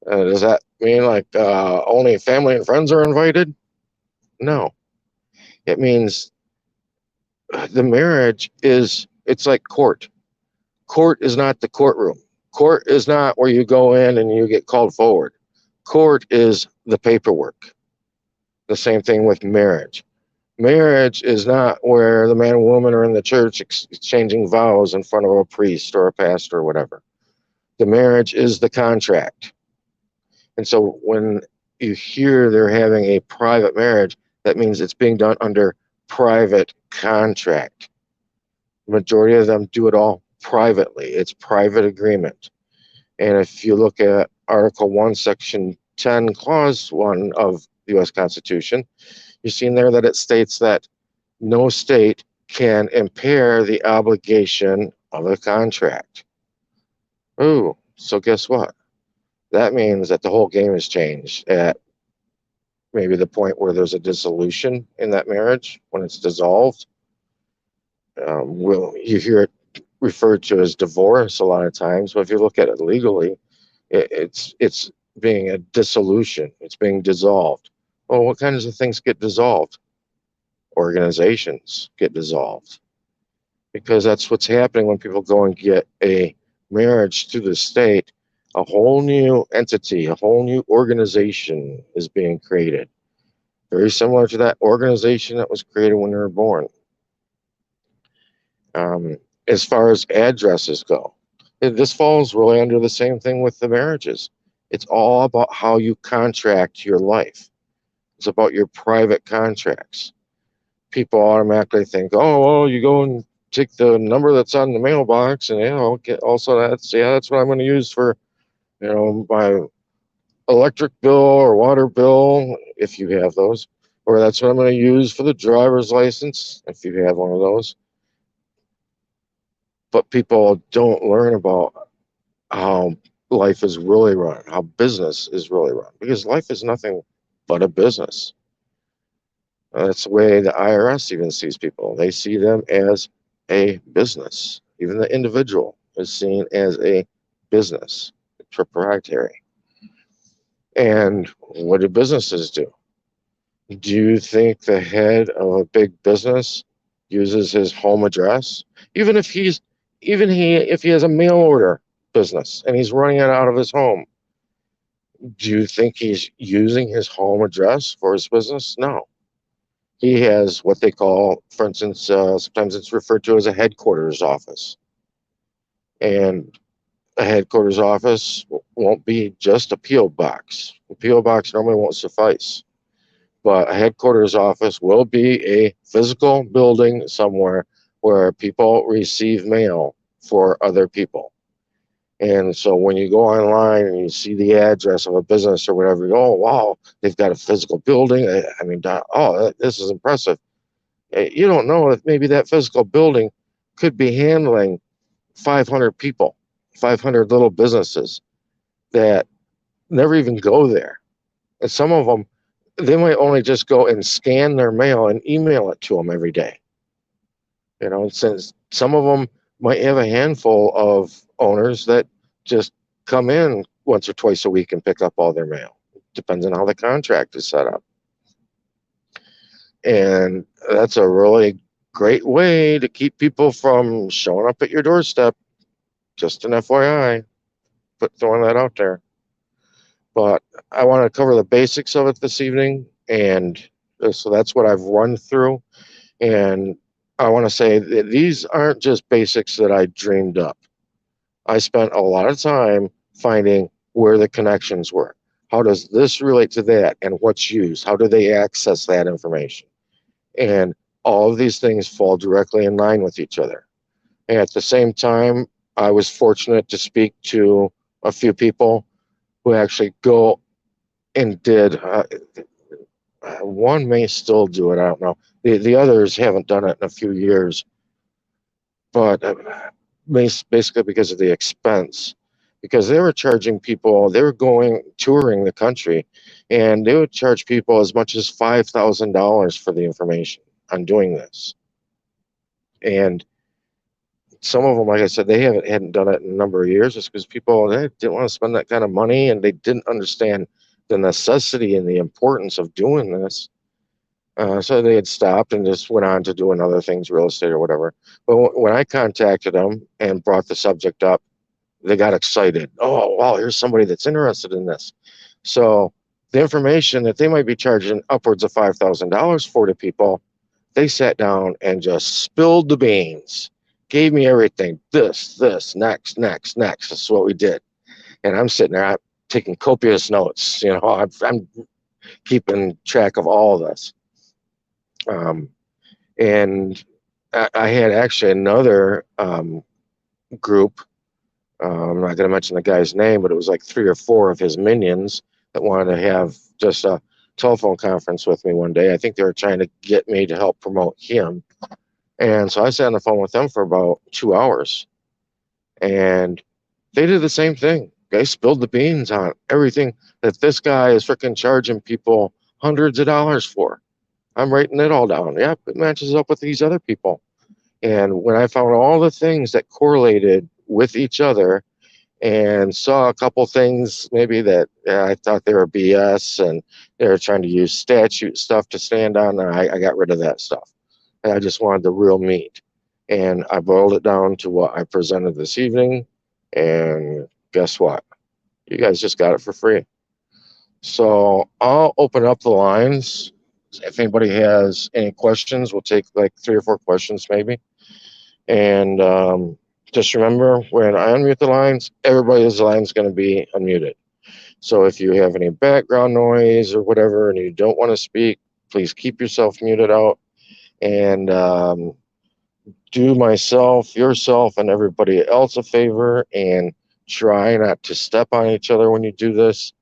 Does that mean like only family and friends are invited? No. It means the marriage it's like court. Court is not the courtroom. Court is not where you go in and you get called forward. Court is the paperwork. The same thing with marriage. Marriage is not where the man and woman are in the church exchanging vows in front of a priest or a pastor or whatever. The marriage is the contract. And so when you hear they're having a private marriage, that means it's being done under private contract. The majority of them do it all privately. It's private agreement. And if you look at Article 1, Section 10, Clause 1 of the U.S. Constitution, you see in there that it states that no state can impair the obligation of a contract. Ooh, so guess what? That means that the whole game has changed at maybe the point where there's a dissolution in that marriage, when it's dissolved. You hear it referred to as divorce a lot of times, but if you look at it legally, it's being a dissolution. It's being dissolved. Well, what kinds of things get dissolved? Organizations get dissolved, because that's what's happening when people go and get a marriage through the state. A whole new entity, a whole new organization is being created, very similar to that organization that was created when they were born. As far as addresses go, this falls really under the same thing with the marriages. It's all about how you contract your life. It's about your private contracts. People automatically think, oh, well, you go and take the number that's on the mailbox, and also that's what I'm going to use for, my electric bill or water bill, if you have those, or that's what I'm going to use for the driver's license, if you have one of those. But people don't learn about how life is really run, how business is really run, because life is nothing but a business. That's the way the IRS even sees people. They see them as a business. Even the individual is seen as a business. It's proprietary. And what do businesses do? Do you think the head of a big business uses his home address? Even if he has a mail order business and he's running it out of his home, do you think he's using his home address for his business? No. He has what they call, for instance, sometimes it's referred to as a headquarters office. And a headquarters office won't be just a P.O. box. A P.O. box normally won't suffice. But a headquarters office will be a physical building somewhere where people receive mail for other people. And so when you go online and you see the address of a business or whatever, you go, oh, wow, they've got a physical building. This is impressive. You don't know if maybe that physical building could be handling 500 people, 500 little businesses that never even go there. And some of them, they might only just go and scan their mail and email it to them every day. Since some of them might have a handful of owners that just come in once or twice a week and pick up all their mail. Depends on how the contract is set up. And that's a really great way to keep people from showing up at your doorstep. Just an FYI, throwing that out there. But I want to cover the basics of it this evening. And so that's what I've run through. And I want to say that these aren't just basics that I dreamed up. I spent a lot of time finding where the connections were. How does this relate to that, and what's used? How do they access that information? And all of these things fall directly in line with each other. And at the same time, I was fortunate to speak to a few people who actually go and did. One may still do it, I don't know. The others haven't done it in a few years, but basically because of the expense, because they were charging people, they were touring the country, and they would charge people as much as $5,000 for the information on doing this. And some of them, like I said, they hadn't done it in a number of years, just because people, they didn't want to spend that kind of money, and they didn't understand the necessity and the importance of doing this. So they had stopped and just went on to doing other things, real estate or whatever. But when I contacted them and brought the subject up, they got excited. Oh, wow, here's somebody that's interested in this. So the information that they might be charging upwards of $5,000 for to people, they sat down and just spilled the beans, gave me everything. This, next. That's what we did. And I'm sitting there, I'm taking copious notes. I'm keeping track of all of this. And I had actually another group. I'm not going to mention the guy's name, but it was like 3 or 4 of his minions that wanted to have just a telephone conference with me one day. I think they were trying to get me to help promote him. And so I sat on the phone with them for about 2 hours. And they did the same thing. They spilled the beans on everything that this guy is freaking charging people hundreds of dollars for. I'm writing it all down. Yep, it matches up with these other people. And when I found all the things that correlated with each other and saw a couple things maybe that I thought they were BS and they were trying to use statute stuff to stand on, I got rid of that stuff. And I just wanted the real meat. And I boiled it down to what I presented this evening. And guess what? You guys just got it for free. So I'll open up the lines. If anybody has any questions, we'll take like 3 or 4 questions maybe. And just remember, when I unmute the lines, everybody's line is going to be unmuted. So if you have any background noise or whatever and you don't want to speak, please keep yourself muted out. And do myself, yourself, and everybody else a favor and try not to step on each other when you do this.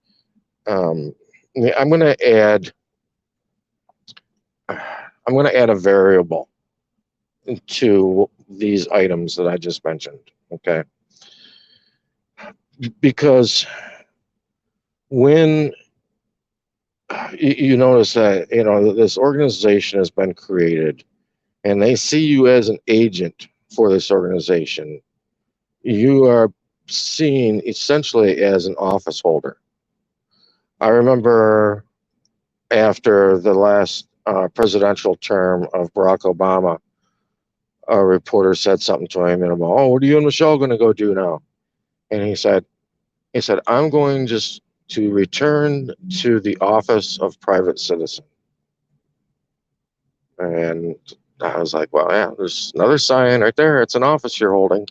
I'm going to add a variable to these items that I just mentioned, okay? Because when you notice that, this organization has been created and they see you as an agent for this organization, you are seen essentially as an office holder. I remember after the last presidential term of Barack Obama, a reporter said something to him about, oh, what are you and Michelle going to go do now? And he said, I'm going just to return to the office of private citizen. And I was like, well, yeah, there's another sign right there. It's an office you're holding,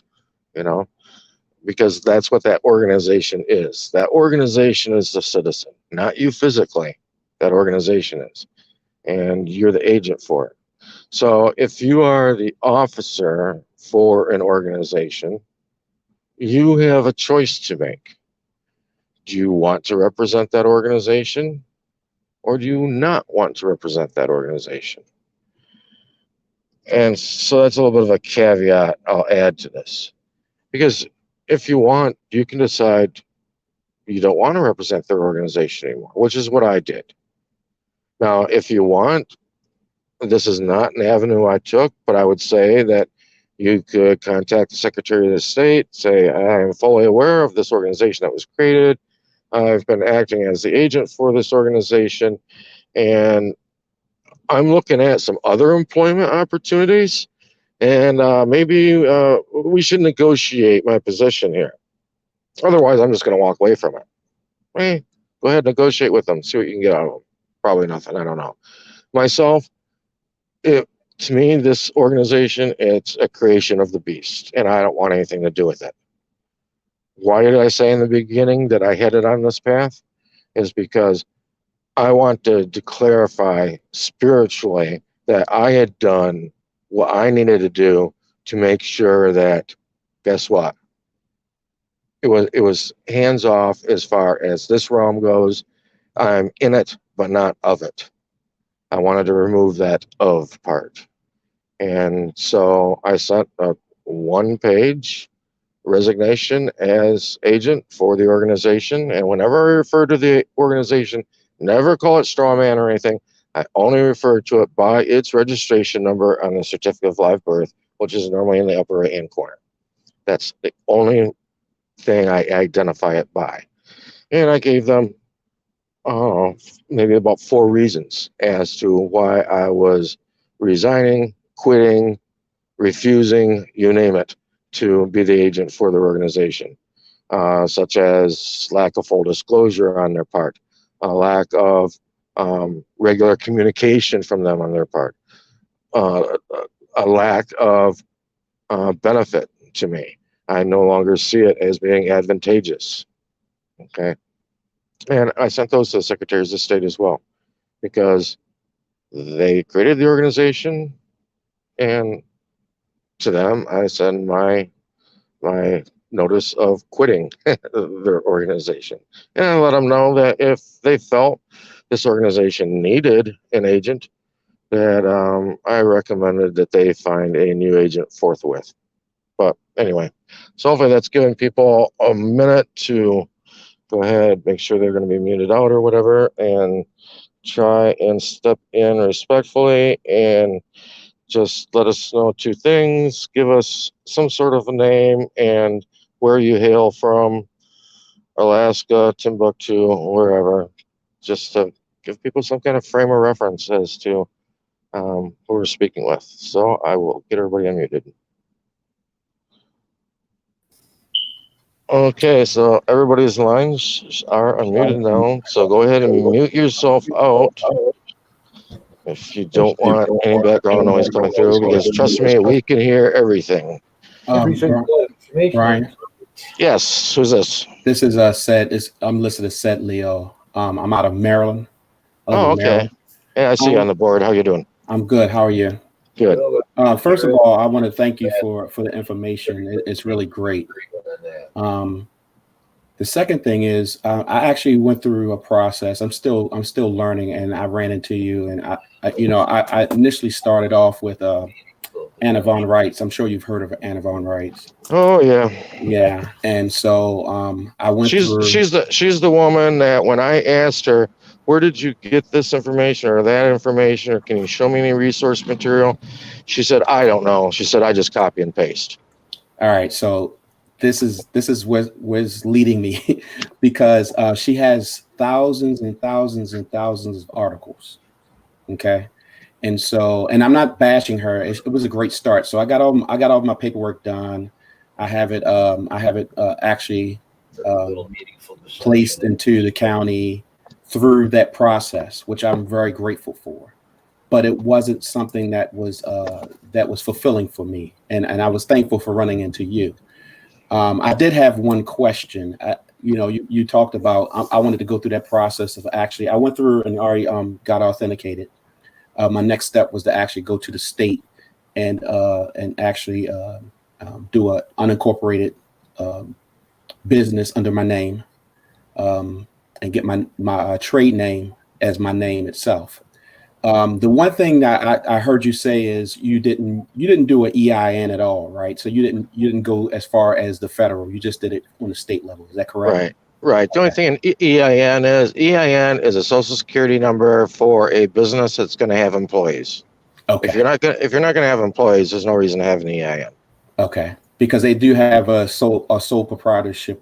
because that's what that organization is. That organization is the citizen, not you physically. That organization is. And you're the agent for it. So if you are the officer for an organization, you have a choice to make. Do you want to represent that organization, or do you not want to represent that organization? And so that's a little bit of a caveat I'll add to this. Because if you want, you can decide you don't want to represent their organization anymore, which is what I did. Now, if you want, this is not an avenue I took, but I would say that you could contact the Secretary of the State, say, I am fully aware of this organization that was created. I've been acting as the agent for this organization, and I'm looking at some other employment opportunities, and maybe we should negotiate my position here. Otherwise, I'm just going to walk away from it. Hey, go ahead, negotiate with them, see what you can get out of them. Probably nothing, I don't know. Myself, to me, this organization, it's a creation of the beast, and I don't want anything to do with it. Why did I say in the beginning that I headed on this path? Is because I wanted to clarify spiritually that I had done what I needed to do to make sure that, guess what? It was hands off as far as this realm goes. I'm in it, but not of it. I wanted to remove that of part. And so I sent a 1-page resignation as agent for the organization. And whenever I refer to the organization, never call it straw man or anything. I only refer to it by its registration number on the certificate of live birth, which is normally in the upper right hand corner. That's the only thing I identify it by. And I gave them maybe about 4 reasons as to why I was resigning, quitting, refusing, you name it, to be the agent for their organization, such as lack of full disclosure on their part, a lack of regular communication from them on their part, a lack of benefit to me. I no longer see it as being advantageous. Okay. And I sent those to the secretaries of state as well, because they created the organization, and to them, I send my notice of quitting their organization. And I let them know that if they felt this organization needed an agent, that I recommended that they find a new agent forthwith. But anyway, so hopefully that's giving people a minute to go ahead, make sure they're going to be muted out or whatever, and try and step in respectfully and just let us know two things. Give us some sort of a name and where you hail from, Alaska, Timbuktu, wherever, just to give people some kind of frame of reference as to who we're speaking with. So I will get everybody unmuted. Okay, so everybody's lines are unmuted now. So go ahead and mute yourself out if you don't want any background noise coming through, because trust me, we can hear everything. Brian, Yes, who's this? this is I'm listed as Set Leo. I'm out of Maryland. Oh, okay. Yeah, I see you on the board. How you doing? I'm good. How are you? Good. First of all, I want to thank you for the information. It's really great. The second thing is, I actually went through a process. I'm still learning, and I ran into you, and I initially started off with Anna Von Reitz. I'm sure you've heard of Anna Von Reitz. Oh yeah. Yeah, and so I went through. She's the woman that when I asked her, where did you get this information or that information, or can you show me any resource material? She said, I don't know. She said, I just copy and paste. All right, so this is where's leading me because she has thousands and thousands and thousands of articles. Okay. And so, and I'm not bashing her. It was a great start. So I got all my paperwork done. I have it actually placed into the county through that process, which I'm very grateful for. But it wasn't something that was fulfilling for me, and I was thankful for running into you. I did have one question. You talked about I wanted to go through that process of actually I went through and already got authenticated. My next step was to actually go to the state and actually do a unincorporated business under my name and get my trade name as my name itself. The one thing that I heard you say is you didn't do an EIN at all, right? So you didn't go as far as the federal. You just did it on the state level. Is that correct? Right. The only thing an EIN is a social security number for a business that's going to have employees. Okay. If you're not going to have employees, there's no reason to have an EIN. Okay. Because they do have a sole proprietorship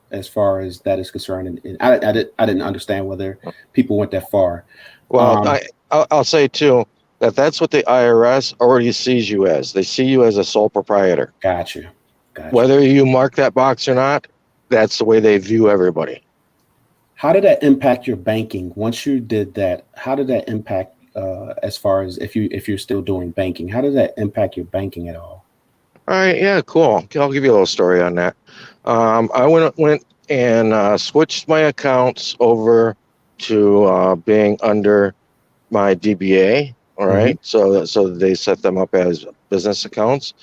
as far as that is concerned, and I didn't understand whether people went that far. Well, I'll say too that's what the IRS already sees you as. They see you as a sole proprietor. Gotcha. Whether you mark that box or not, that's the way they view everybody. How did that impact your banking? Once you did that, how did that impact as far as if you're still doing banking? How did that impact your banking at all? All right, yeah, cool. I'll give you a little story on that. I went and switched my accounts over to being under my DBA. All right, so they set them up as business accounts,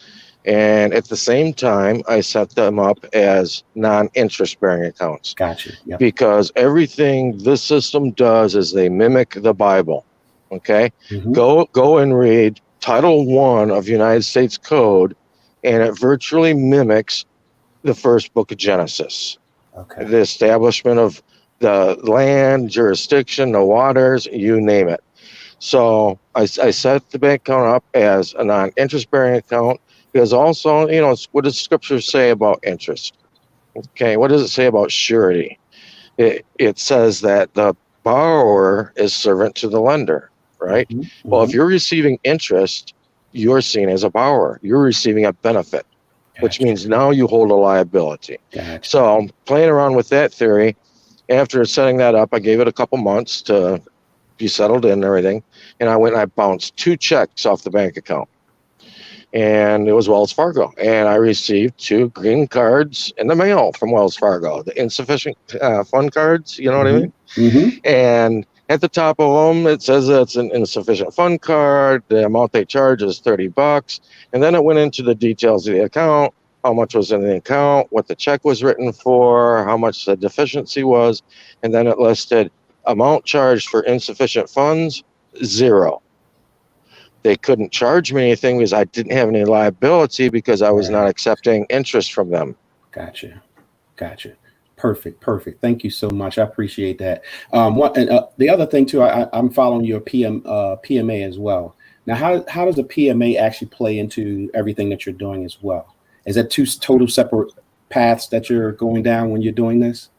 and at the same time, I set them up as non-interest bearing accounts. Gotcha. Yep. Because everything this system does is they mimic the Bible. Okay, go and read Title 1 of United States Code, and it virtually mimics the first book of Genesis. Okay. The establishment of the land, jurisdiction, the waters, you name it. So I set the bank account up as a non-interest bearing account because also, what does Scripture say about interest? Okay, what does it say about surety? It says that the borrower is servant to the lender, right? Well, if you're receiving interest, you're seen as a borrower. You're receiving a benefit, which means now you hold a liability. Gotcha. So I'm playing around with that theory. After setting that up, I gave it a couple months to be settled in and everything. And I went and I bounced 2 checks off the bank account. And it was Wells Fargo. And I received 2 green cards in the mail from Wells Fargo, the insufficient fund cards, you know what I mean? And at the top of them, it says that it's an insufficient fund card. The amount they charge is $30. And then it went into the details of the account, how much was in the account, what the check was written for, how much the deficiency was. And then it listed amount charged for insufficient funds, 0. They couldn't charge me anything because I didn't have any liability because I was not accepting interest from them. Gotcha. Perfect. Thank you so much. I appreciate that. The other thing too, I'm following your PMA as well. Now, how does the PMA actually play into everything that you're doing as well? Is that two total separate paths that you're going down when you're doing this?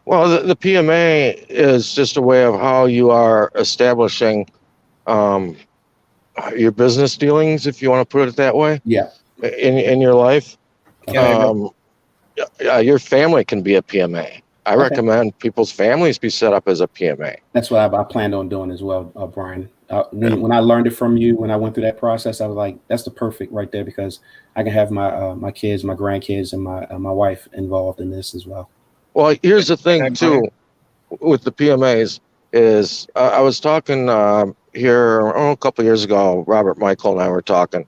Well, the PMA is just a way of how you are establishing your business dealings, if you want to put it that way, Yeah. in your life. Can Your family can be a PMA. I recommend people's families be set up as a PMA. That's what I planned on doing as well, Brian. When I learned it from you, when I went through that process, I was like, that's the perfect right there, because I can have my my kids, my grandkids, and my wife involved in this as well. Well, here's the thing too with the PMAs is I was talking here a couple of years ago. Robert Michael and I were talking,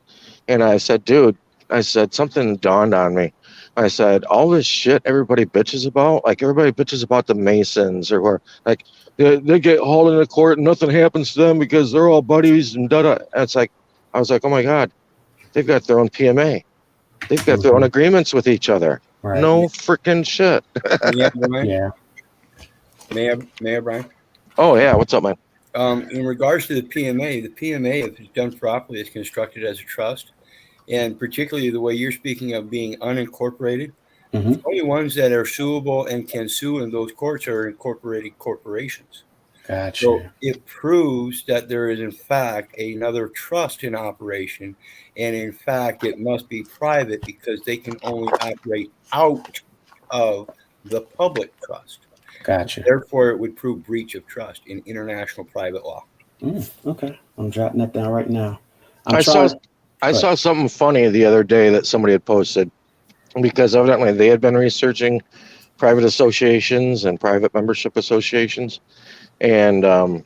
and I said, dude, I said something dawned on me. I said, all this shit everybody bitches about, like everybody bitches about the Masons or where, like they get hauled into court and nothing happens to them because they're all buddies and da-da. And it's like, I was like, oh my God, they've got their own PMA. They've got their own agreements with each other. Right. No freaking shit. Yeah. May I, Brian? Oh yeah, what's up, man? In regards to the PMA, if it's done properly, it's constructed as a trust. And particularly the way you're speaking of being unincorporated, the only ones that are suable and can sue in those courts are incorporated corporations. Gotcha. So it proves that there is, in fact, another trust in operation. And in fact, it must be private because they can only operate out of the public trust. Gotcha. Therefore, it would prove breach of trust in international private law. Okay. I'm jotting that down right now. I saw something funny the other day that somebody had posted, because evidently they had been researching private associations and private membership associations. And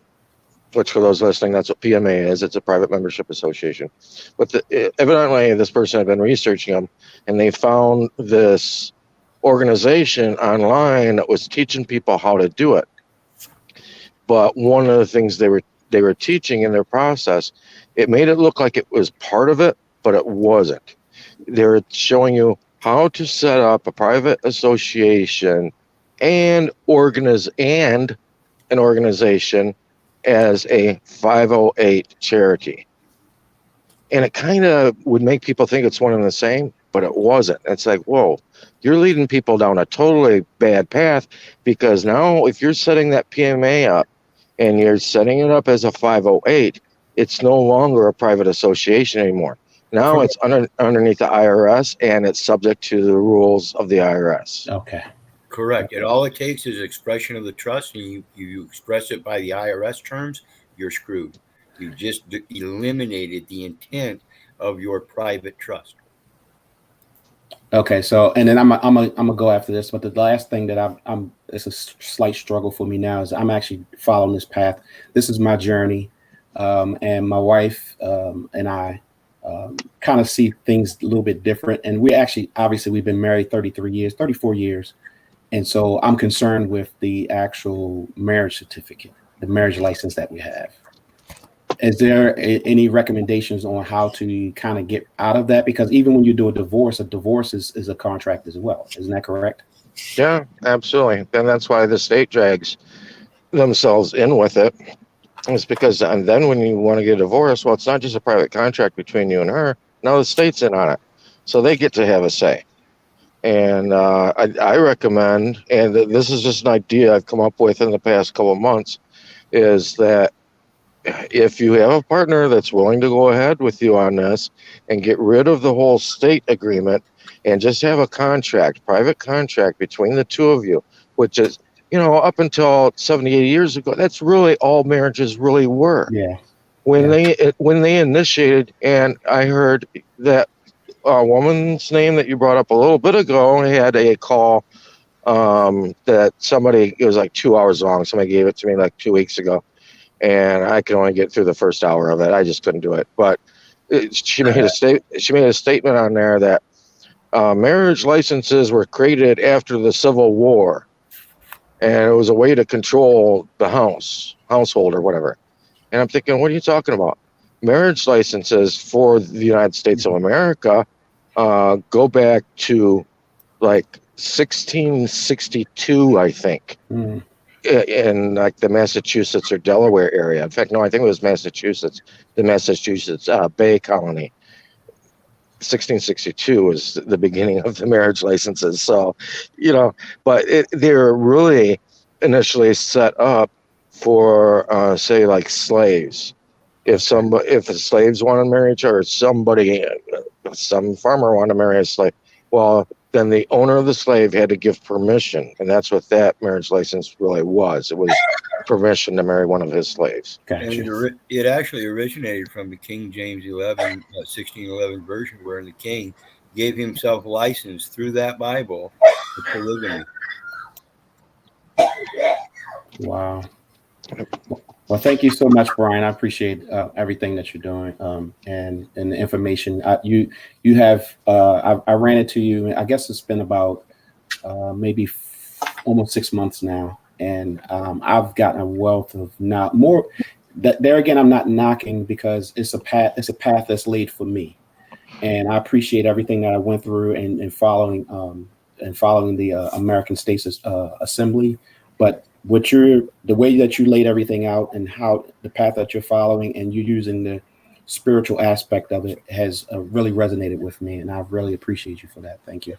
which, for those listening, that's what PMA is. It's a private membership association. But evidently this person had been researching them, and they found this organization online that was teaching people how to do it. But one of the things they were teaching in their process, it made it look like it was part of it, but it wasn't. They were showing you how to set up a private association and an organization as a 508 charity. And it kind of would make people think it's one and the same, but it wasn't. It's like, whoa, you're leading people down a totally bad path, because now if you're setting that PMA up and you're setting it up as a 508, it's no longer a private association anymore. Now it's underneath the IRS, and it's subject to the rules of the IRS. Okay. Correct. All it takes is expression of the trust, and you express it by the IRS terms, you're screwed. You just eliminated the intent of your private trust. Okay, so and then I'm gonna go after this, but the last thing that I'm it's a slight struggle for me now is I'm actually following this path. This is my journey, and my wife and I kind of see things a little bit different. And we actually, obviously, we've been married 34 years. And so I'm concerned with the actual marriage certificate, the marriage license that we have. Is there any recommendations on how to kind of get out of that? Because even when you do a divorce is a contract as well. Isn't that correct? Yeah, absolutely. And that's why the state drags themselves in with it. It's because, and then when you want to get a divorce, well, it's not just a private contract between you and her. Now the state's in on it. So they get to have a say. And I recommend, and this is just an idea I've come up with in the past couple of months, is that if you have a partner that's willing to go ahead with you on this and get rid of the whole state agreement and just have a private contract between the two of you, which is, up until 70, 80 years ago, that's really all marriages really were. Yeah. When they initiated, and I heard that a woman's name that you brought up a little bit ago had a call that somebody, it was like 2 hours long. Somebody gave it to me like 2 weeks ago, and I could only get through the first hour of it. I just couldn't do it. But she made a statement on there that marriage licenses were created after the Civil War, and it was a way to control the household or whatever. And I'm thinking, what are you talking about? Marriage licenses for the United States of America go back to like 1662, I think. in like the Massachusetts or Delaware area. In fact, no, I think it was Massachusetts, the Massachusetts Bay Colony. 1662 was the beginning of the marriage licenses. So, but they're really initially set up for, say, like slaves. If the slaves want to marry each other, some farmer wanted to marry a slave, well, then the owner of the slave had to give permission, and that's what that marriage license really was. It was permission to marry one of his slaves. Gotcha. And it actually originated from the King James 1611 version, where the king gave himself license through that Bible for polygamy. Wow. Well, thank you so much, Brian. I appreciate everything that you're doing and the information. You have. I ran into you. I guess it's been about maybe almost 6 months now, and I've gotten a wealth of more. There again, I'm not knocking because it's a path. It's a path that's laid for me, and I appreciate everything that I went through and following the American States Assembly, but the way that you laid everything out and how the path that you're following and you using the spiritual aspect of it has really resonated with me, and I really appreciate you for that. Thank you.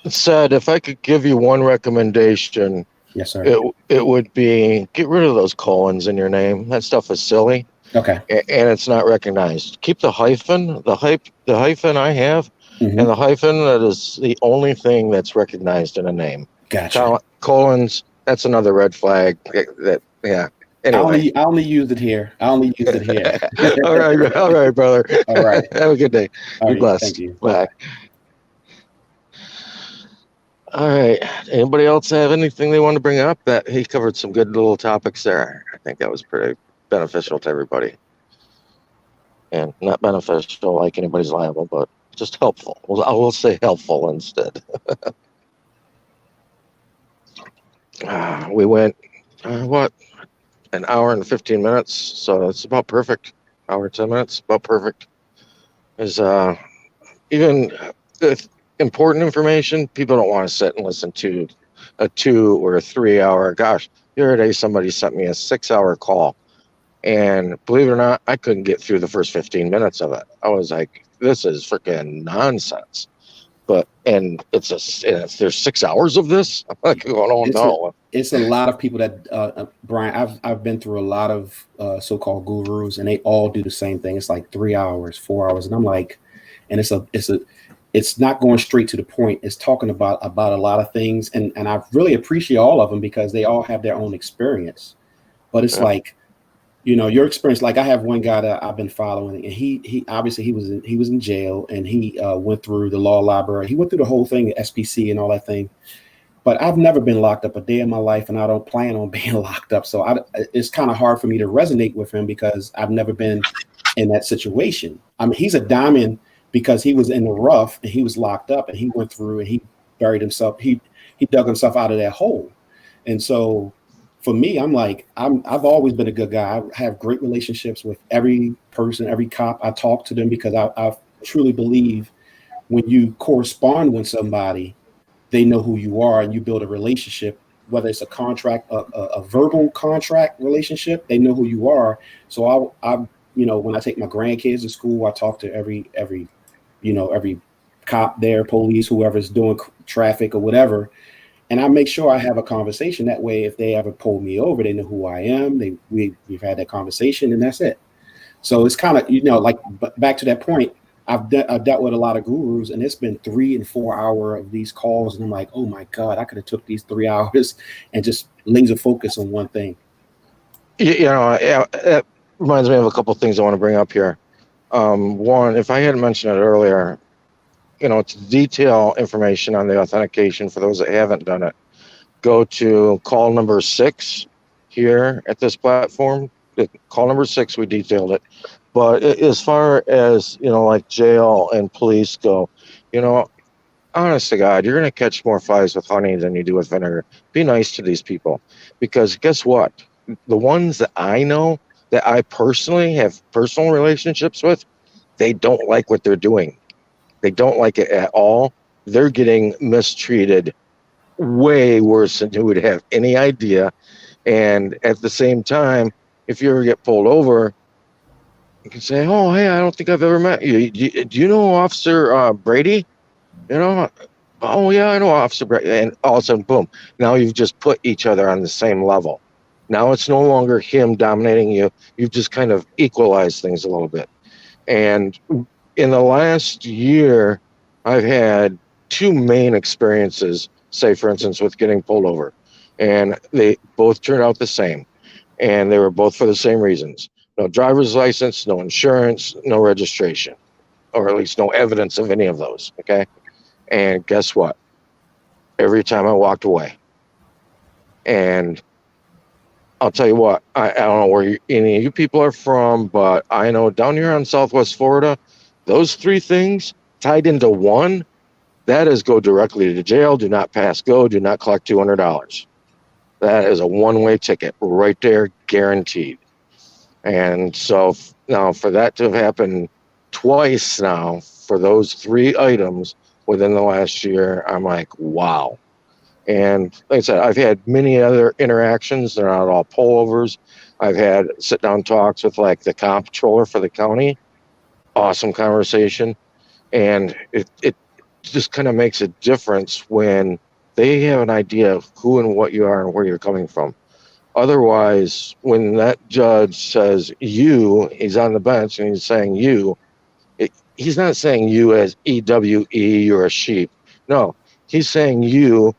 Said, if I could give you one recommendation, Yes, sir. it would be get rid of those colons in your name. That stuff is silly. Okay. And it's not recognized. Keep the hyphen. The hyphen I have, Mm-hmm. and the hyphen, that is the only thing that's recognized in a name. Gotcha. Colons, that's another red flag. Yeah. Anyway. I only use it here. All right, brother. All right. Have a good day. Be blessed. Thank you. Bye. All right. Anybody else have anything they want to bring up? That he covered some good little topics there. I think that was pretty beneficial to everybody. And not beneficial like anybody's liable, but just helpful. I will say helpful instead. We went, an hour and 15 minutes. So it's about perfect. Hour, 10 minutes, about perfect. Is even with important information, people don't want to sit and listen to a 2 or a 3 hour. Gosh, the other day somebody sent me a 6-hour call. And believe it or not, I couldn't get through the first 15 minutes of it. I was like, this is freaking nonsense. And there's 6 hours of this? I'm like, oh no. It's a lot of people that, Brian, I've been through a lot of so-called gurus, and they all do the same thing. It's like 3 hours, 4 hours. And I'm like, and it's not going straight to the point. It's talking about a lot of things. And I really appreciate all of them because they all have their own experience. But it's like, your experience. Like I have one guy that I've been following, and he obviously he was in jail, and he went through the law library. He went through the whole thing, SPC and all that thing. But I've never been locked up a day in my life, and I don't plan on being locked up. So it's kind of hard for me to resonate with him because I've never been in that situation. I mean, he's a diamond because he was in the rough and he was locked up, and he went through and he buried himself. He dug himself out of that hole, and so. For me, I'm like, I've always been a good guy. I have great relationships with every person, every cop. I talk to them because I truly believe when you correspond with somebody, they know who you are and you build a relationship, whether it's a contract, a verbal contract relationship, they know who you are. So I when I take my grandkids to school, I talk to every cop there, police, whoever's doing traffic or whatever. And I make sure I have a conversation. That way, if they ever pull me over, they know who I am. We've had that conversation, and that's it. So it's kind of, like back to that point, I've dealt with a lot of gurus, and it's been 3 and 4 hour of these calls. And I'm like, oh my God, I could have took these 3 hours and just laser focus on one thing. It reminds me of a couple of things I want to bring up here. One, if I hadn't mentioned it earlier, to detail information on the authentication for those that haven't done it, go to call number 6 here at this platform. Call number 6, we detailed it. But as far as, like jail and police go, honest to God, you're going to catch more flies with honey than you do with vinegar. Be nice to these people. Because guess what? The ones that I know, that I personally have personal relationships with, they don't like what they're doing. They don't like it at all. They're getting mistreated way worse than you would have any idea. And at the same time, if you ever get pulled over, you can say, "Oh, hey, I don't think I've ever met you. Do you know Officer Brady? You know, oh yeah, I know Officer Brady." And all of a sudden, boom! Now you've just put each other on the same level. Now it's no longer him dominating you. You've just kind of equalized things a little bit. And in the last year, I've had two main experiences. Say, for instance, with getting pulled over, and they both turned out the same, and they were both for the same reasons: no driver's license, no insurance, no registration, or at least no evidence of any of those. Okay. And guess what? Every time I walked away. And I'll tell you what, I don't know where any of you people are from, but I know down here on Southwest Florida, those three things tied into one, that is go directly to jail, do not pass go, do not collect $200. That is a one-way ticket right there, guaranteed. And so now for that to have happened twice now for those three items within the last year, I'm like, wow. And like I said, I've had many other interactions. They're not all pullovers. I've had sit-down talks with like the comptroller for the county. Awesome conversation. And it just kind of makes a difference when they have an idea of who and what you are and where you're coming from. Otherwise, when that judge says you, he's on the bench and he's saying you, he's not saying you as EWE, you're a sheep. No, he's saying you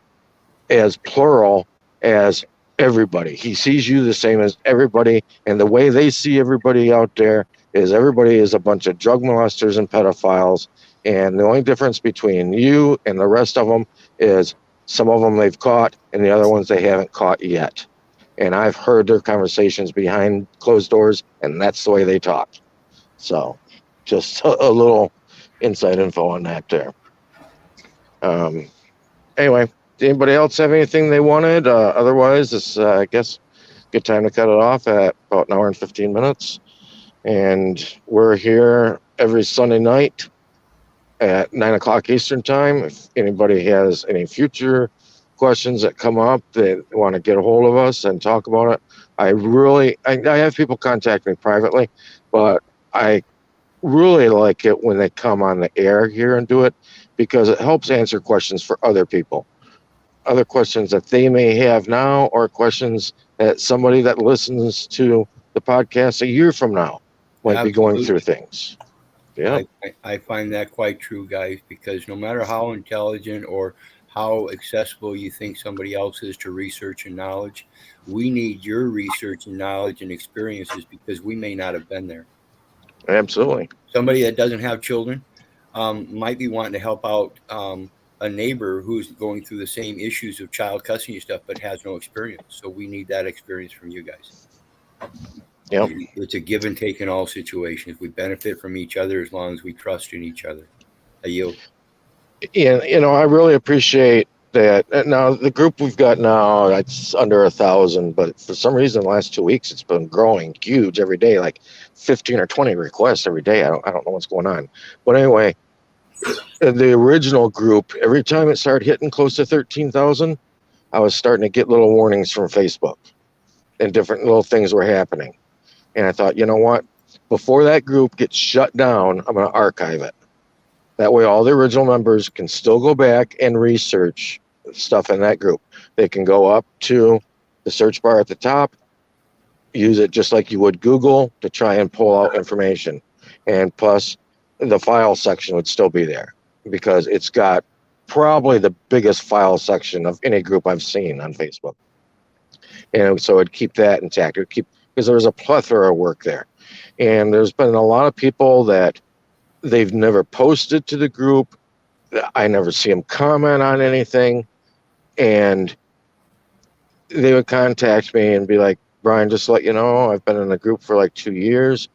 as plural, as everybody. He sees you the same as everybody, and the way they see everybody out there is everybody is a bunch of drug molesters and pedophiles, and the only difference between you and the rest of them is some of them they've caught and the other ones they haven't caught yet. And I've heard their conversations behind closed doors, and that's the way they talk. So just a little inside info on that there. Anyway, anybody else have anything they wanted? Otherwise, it's, I guess, good time to cut it off at about an hour and 15 minutes. And we're here every Sunday night at 9 o'clock Eastern time. If anybody has any future questions that come up that want to get a hold of us and talk about it, I have people contact me privately, but I really like it when they come on the air here and do it, because it helps answer questions for other people. Other questions that they may have now, or questions that somebody that listens to the podcast a year from now might be going through things. Yeah. I find that quite true, guys, because no matter how intelligent or how accessible you think somebody else is to research and knowledge, we need your research and knowledge and experiences, because we may not have been there. Absolutely. Somebody that doesn't have children might be wanting to help out a neighbor who's going through the same issues of child custody stuff, but has no experience. So we need that experience from you guys. Yep. It's a give and take in all situations. We benefit from each other as long as we trust in each other. I yield. Yeah, I really appreciate that. Now the group we've got now, it's under 1,000, but for some reason the last 2 weeks it's been growing huge every day, like 15 or 20 requests every day. I don't know what's going on. But anyway, the original group, every time it started hitting close to 13,000, I was starting to get little warnings from Facebook and different little things were happening. And I thought, you know what? Before that group gets shut down, I'm going to archive it. That way all the original members can still go back and research stuff in that group. They can go up to the search bar at the top, use it just like you would Google to try and pull out information. And plus, the file section would still be there, because it's got probably the biggest file section of any group I've seen on Facebook. And so it'd keep that intact. Because there was a plethora of work there. And there's been a lot of people that they've never posted to the group. I never see them comment on anything. And they would contact me and be like, "Brian, just to let you know, I've been in the group for like 2 years,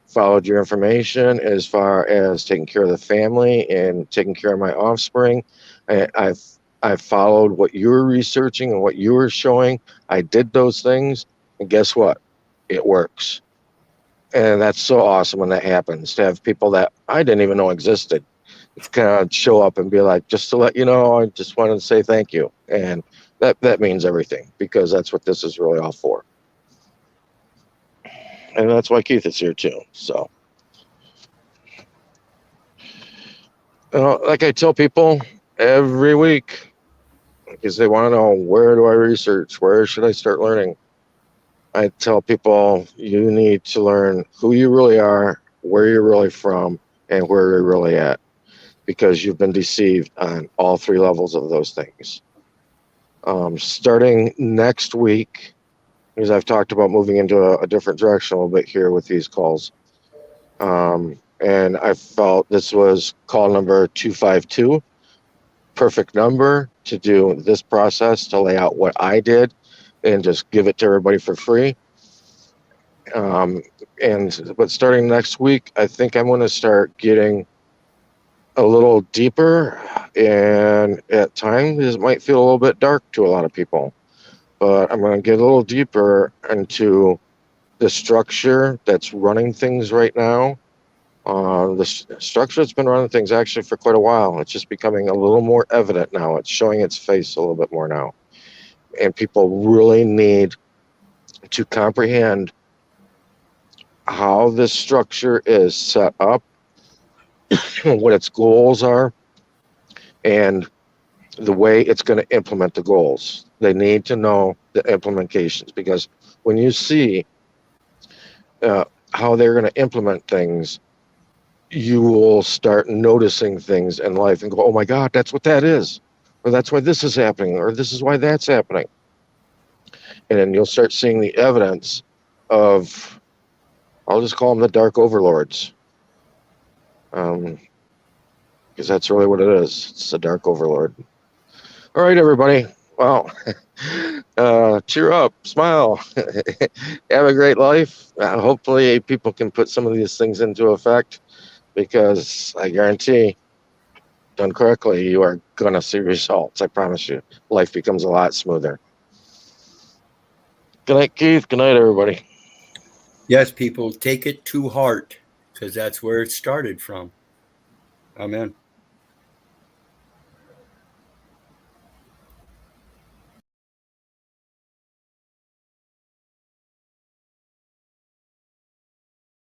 followed your information as far as taking care of the family and taking care of my offspring. I've followed what you were researching and what you were showing. I did those things, and guess what? It works." And that's so awesome when that happens, to have people that I didn't even know existed kind of show up and be like, "Just to let you know, I just wanted to say thank you." And that means everything, because that's what this is really all for. And that's why Keith is here too. So, like I tell people every week, because they want to know, where do I research? Where should I start learning? I tell people, you need to learn who you really are, where you're really from, and where you're really at, because you've been deceived on all three levels of those things. Starting next week, because I've talked about moving into a different direction a little bit here with these calls. And I felt this was call number 252, perfect number to do this process, to lay out what I did and just give it to everybody for free. But starting next week, I think I'm going to start getting a little deeper, and at times it might feel a little bit dark to a lot of people, but I'm going to get a little deeper into the structure that's running things right now. The structure that's been running things actually for quite a while. It's just becoming a little more evident now. It's showing its face a little bit more now. And people really need to comprehend how this structure is set up, what its goals are, and the way it's going to implement the goals. They need to know the implementations, because when you see how they're going to implement things, you will start noticing things in life and go, oh my God, that's what that is. Or that's why this is happening. Or this is why that's happening. And then you'll start seeing the evidence of, I'll just call them the dark overlords. Because that's really what it is. It's a dark overlord. All right, everybody. Well, cheer up, smile, have a great life. Hopefully people can put some of these things into effect, because I guarantee, done correctly, you are going to see results. I promise you. Life becomes a lot smoother. Good night, Keith. Good night, everybody. Yes, people, take it to heart, because that's where it started from. Amen.